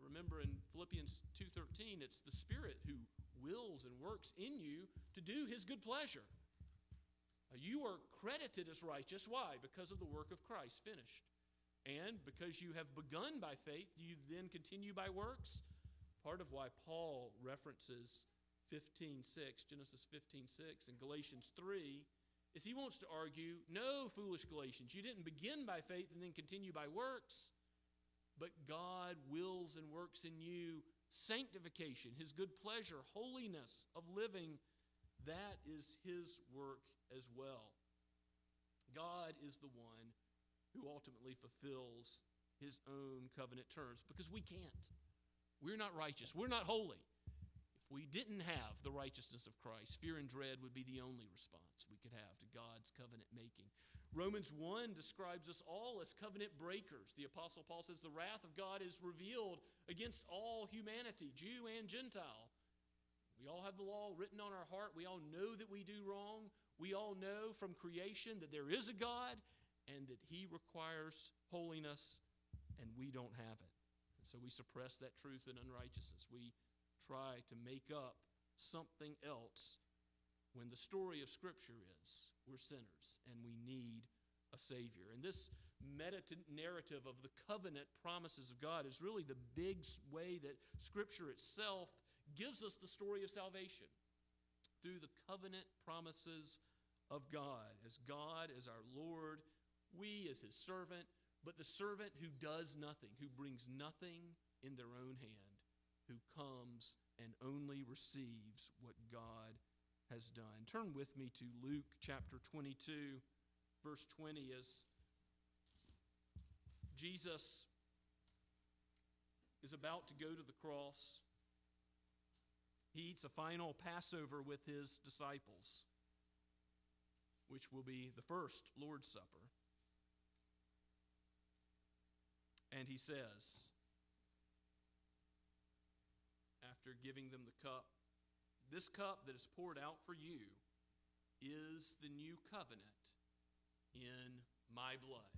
Remember in Philippians 2:13, it's the Spirit who wills and works in you to do his good pleasure. You are credited as righteous. Why? Because of the work of Christ finished. And because you have begun by faith, do you then continue by works? Part of why Paul references 15:6, Genesis 15:6, and Galatians 3, is he wants to argue, no, foolish Galatians, you didn't begin by faith and then continue by works, but God wills and works in you sanctification, his good pleasure, holiness of living. That is his work as well. God is the one who ultimately fulfills his own covenant terms, because we can't. We're not righteous. We're not holy. If we didn't have the righteousness of Christ, fear and dread would be the only response we could have to God's covenant making. Romans 1 describes us all as covenant breakers. The Apostle Paul says the wrath of God is revealed against all humanity, Jew and Gentile. We all have the law written on our heart. We all know that we do wrong. We all know from creation that there is a God and that he requires holiness, and we don't have it. And so we suppress that truth in unrighteousness. We try to make up something else when the story of Scripture is we're sinners and we need a Savior. And this meta-narrative of the covenant promises of God is really the big way that Scripture itself gives us the story of salvation, through the covenant promises of God. As God as our Lord, we as his servant, but the servant who does nothing, who brings nothing in their own hand, who comes and only receives what God has done. Turn with me to Luke chapter 22, verse 20, as Jesus is about to go to the cross. He eats a final Passover with his disciples, which will be the first Lord's Supper. And he says, after giving them the cup, this cup that is poured out for you is the new covenant in my blood.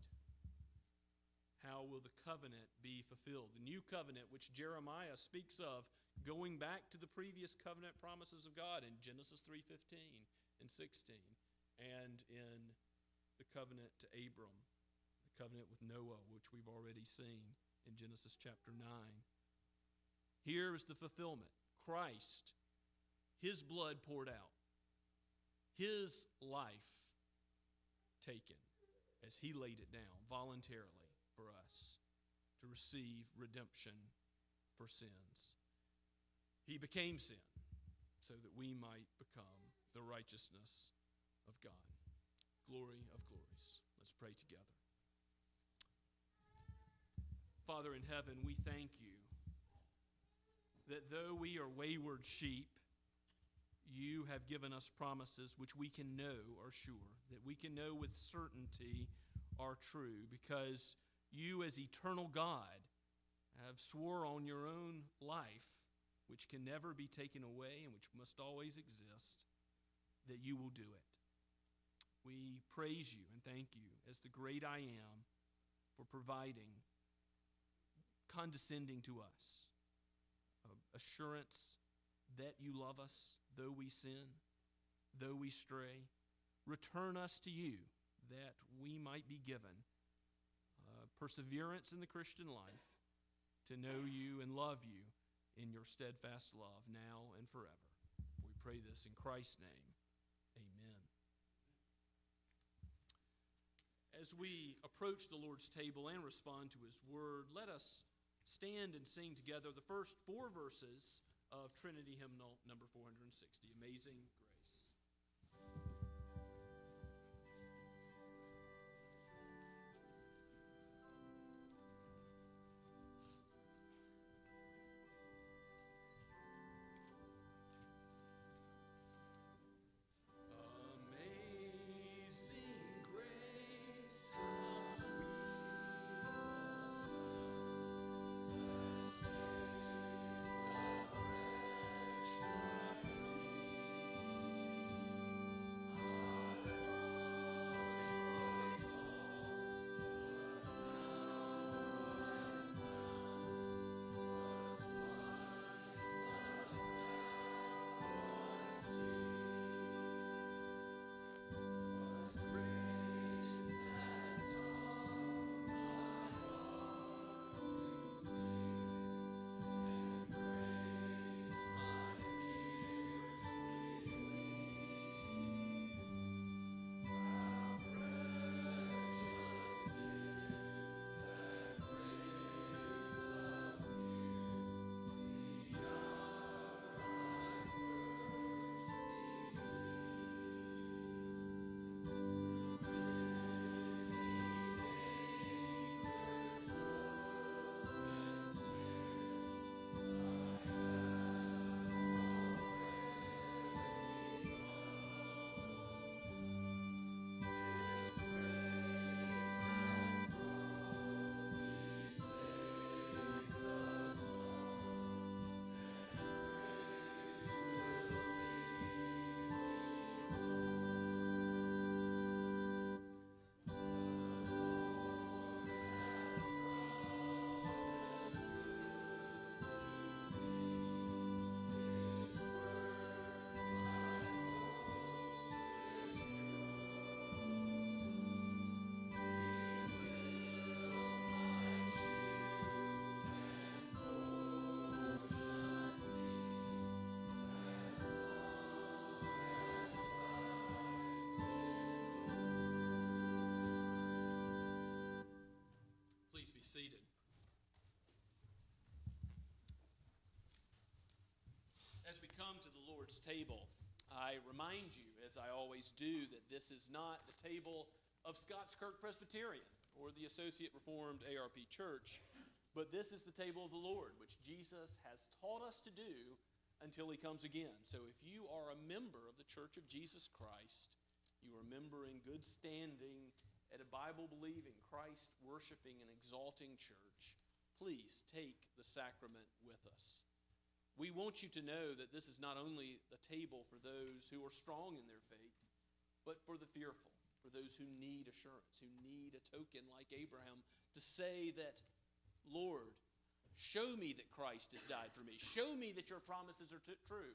How will the covenant be fulfilled? The new covenant, which Jeremiah speaks of, going back to the previous covenant promises of God in Genesis 3:15 and 16, and in the covenant to Abram, covenant with Noah, which we've already seen in Genesis chapter 9. Here is the fulfillment. Christ, his blood poured out, his life taken as he laid it down voluntarily for us to receive redemption for sins. He became sin so that we might become the righteousness of God. Glory of glories. Let's pray together. Father in heaven, we thank you that though we are wayward sheep, you have given us promises which we can know are sure, that we can know with certainty are true, because you as eternal God have swore on your own life, which can never be taken away and which must always exist, that you will do it. We praise you and thank you as the great I am for providing, condescending to us, assurance that you love us, though we sin, though we stray. Return us to you, that we might be given perseverance in the Christian life, to know you and love you in your steadfast love now and forever. We pray this in Christ's name. Amen. As we approach the Lord's table and respond to his word, let us stand and sing together the first 4 verses of Trinity Hymnal number 460, Amazing Grace. Seated. As we come to the Lord's table, I remind you, as I always do, that this is not the table of Scott's Kirk Presbyterian or the Associate Reformed ARP Church, but this is the table of the Lord, which Jesus has taught us to do until he comes again. So if you are a member of the Church of Jesus Christ, you are a member in good standing at a Bible-believing, Christ-worshiping, and exalting church, please take the sacrament with us. We want you to know that this is not only the table for those who are strong in their faith, but for the fearful, for those who need assurance, who need a token like Abraham to say that, Lord, show me that Christ has died for me. Show me that your promises are true.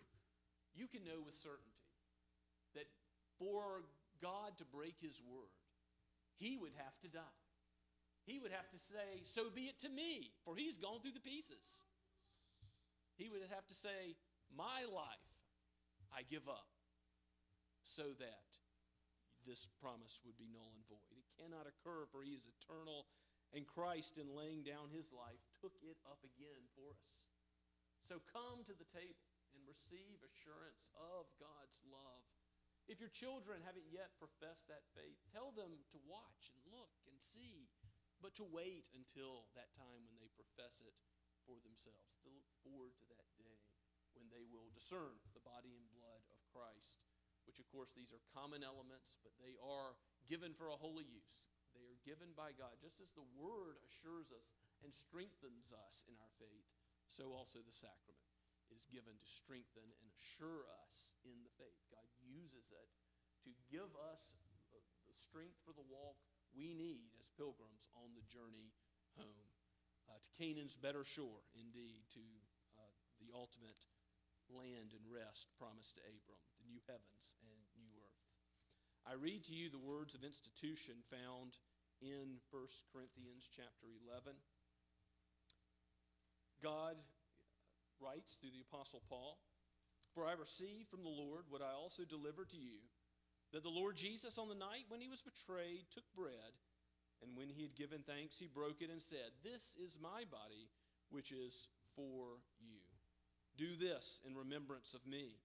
You can know with certainty that for God to break his word, he would have to die. he would have to say, so be it to me, for he's gone through the pieces. He would have to say, my life I give up, so that this promise would be null and void. It cannot occur, for he is eternal, and Christ, in laying down his life, took it up again for us. So come to the table and receive assurance of God's love. If your children haven't yet professed that faith, tell them to watch and look and see, but to wait until that time when they profess it for themselves. To look forward to that day when they will discern the body and blood of Christ, which, of course, these are common elements, but they are given for a holy use. They are given by God. Just as the Word assures us and strengthens us in our faith, so also the sacrament is given to strengthen and assure us in the faith. God uses it to give us the strength for the walk we need as pilgrims on the journey home, to Canaan's better shore, indeed, to the ultimate land and rest promised to Abram, the new heavens and new earth. I read to you the words of institution found in 1 Corinthians chapter 11. God writes through the Apostle Paul, "For I received from the Lord what I also delivered to you, that the Lord Jesus on the night when he was betrayed took bread, and when he had given thanks, he broke it and said, 'This is my body, which is for you. Do this in remembrance of me.'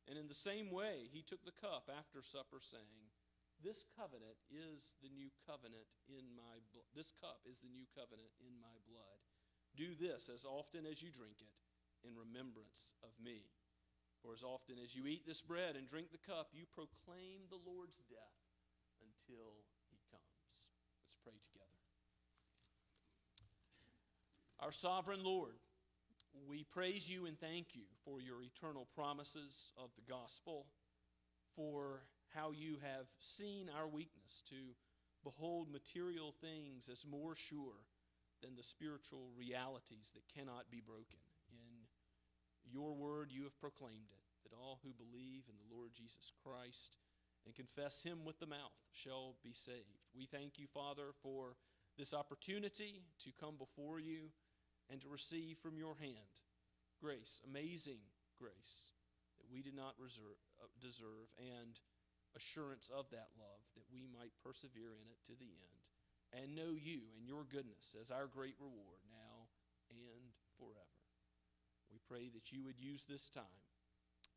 And in the same way, he took the cup after supper, saying, 'This covenant is the new covenant in my blood. This cup is the new covenant in my blood. Do this as often as you drink it in remembrance of me. For as often as you eat this bread and drink the cup, you proclaim the Lord's death until he comes.'" Let's pray together. Our sovereign Lord, we praise you and thank you for your eternal promises of the gospel, for how you have seen our weakness to behold material things as more sure than the spiritual realities that cannot be broken. In your word you have proclaimed it, that all who believe in the Lord Jesus Christ and confess him with the mouth shall be saved. We thank you, Father, for this opportunity to come before you and to receive from your hand grace, amazing grace, that we did not deserve, and assurance of that love, that we might persevere in it to the end, and know you and your goodness as our great reward now and forever. We pray that you would use this time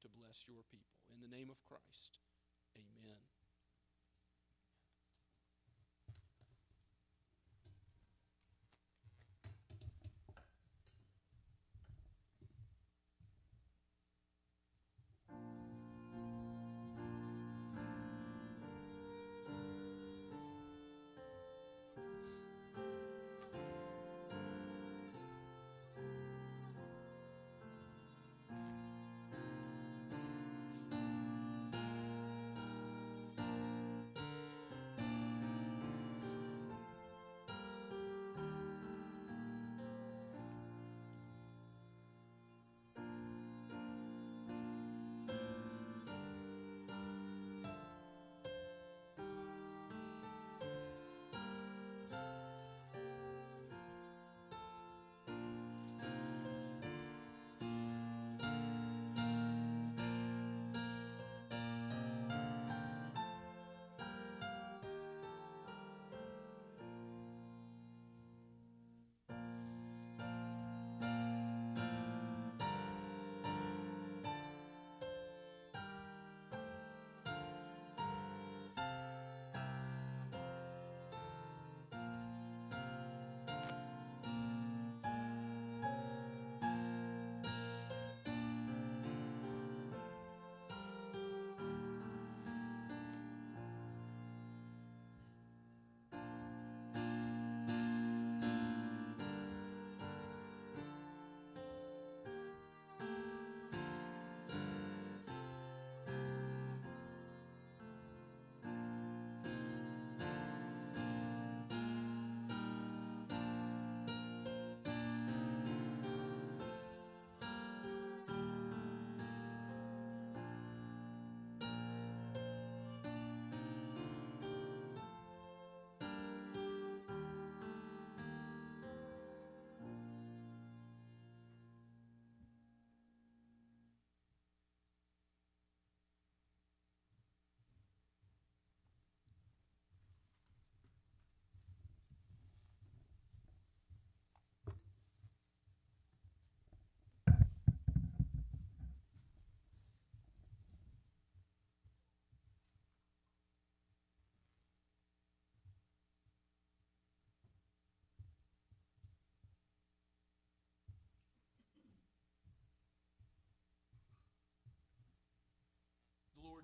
to bless your people. In the name of Christ, amen.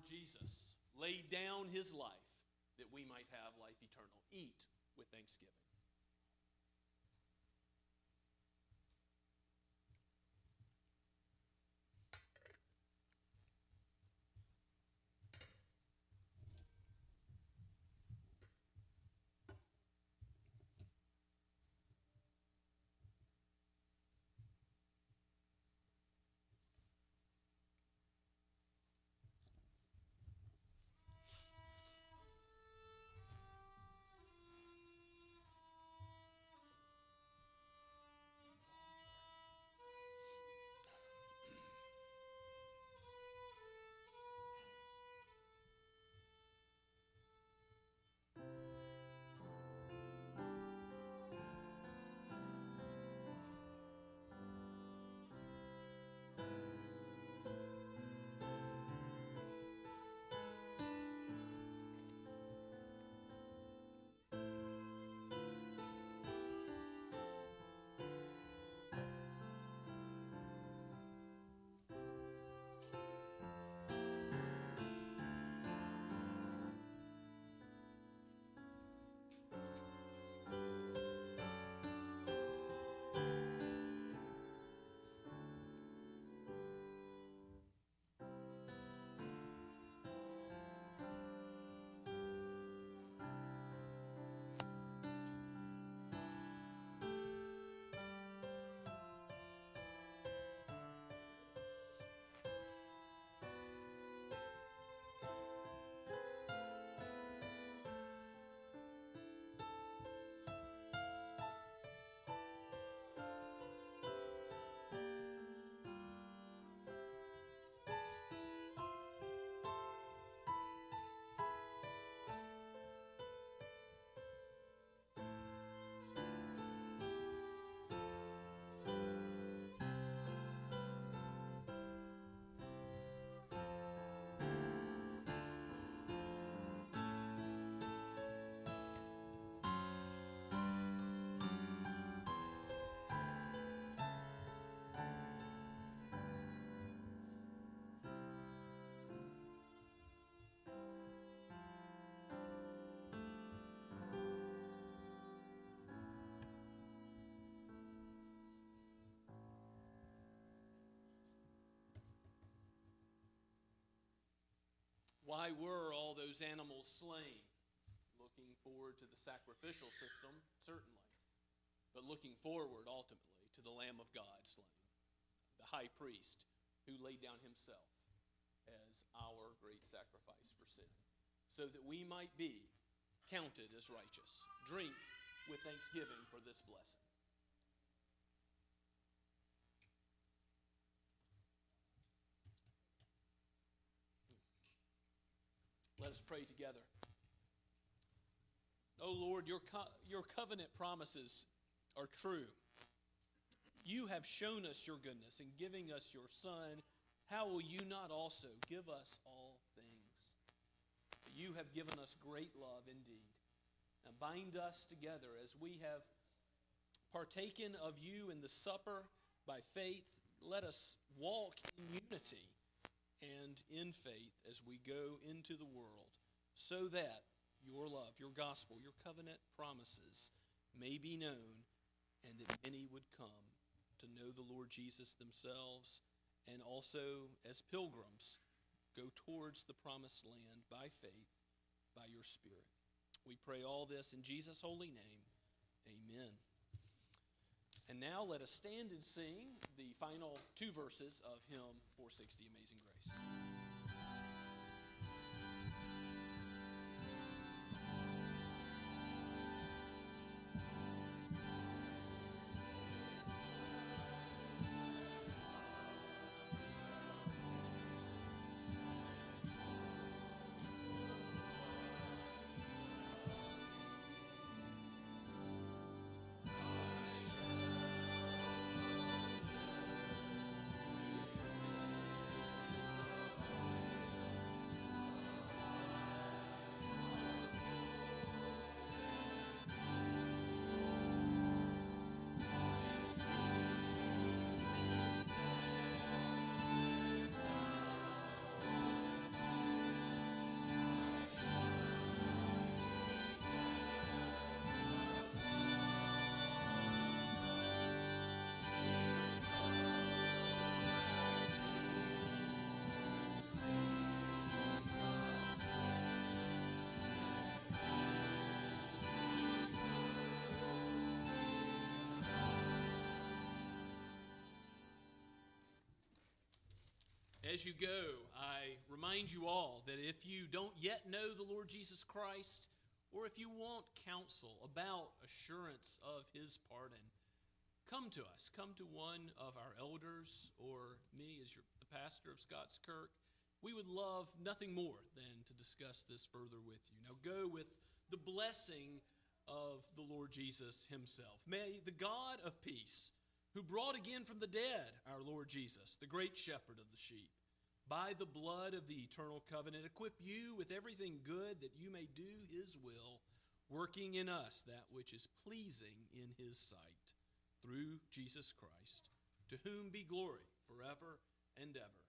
Jesus laid down his life that we might have life eternal. Eat with thanksgiving. Why were all those animals slain? Looking forward to the sacrificial system, certainly, but looking forward ultimately to the Lamb of God slain, the high priest who laid down himself as our great sacrifice for sin, so that we might be counted as righteous. Drink with thanksgiving for this blessing. Let us pray together. Oh Lord, your covenant promises are true. You have shown us your goodness in giving us your Son. How will you not also give us all things? You have given us great love indeed. Now bind us together as we have partaken of you in the supper by faith. Let us walk in unity and in faith as we go into the world, so that your love, your gospel, your covenant promises may be known, and that many would come to know the Lord Jesus themselves, and also as pilgrims go towards the promised land by faith, by your Spirit. We pray all this in Jesus' holy name. Amen. And now let us stand and sing the final two verses of hymn 460, Amazing Grace. As you go, I remind you all that if you don't yet know the Lord Jesus Christ, or if you want counsel about assurance of his pardon, come to us. Come to one of our elders or me as the pastor of Scotts Kirk. We would love nothing more than to discuss this further with you. Now go with the blessing of the Lord Jesus himself. May the God of peace, who brought again from the dead our Lord Jesus, the great shepherd of the sheep, by the blood of the eternal covenant, equip you with everything good that you may do his will, working in us that which is pleasing in his sight, through Jesus Christ, to whom be glory forever and ever.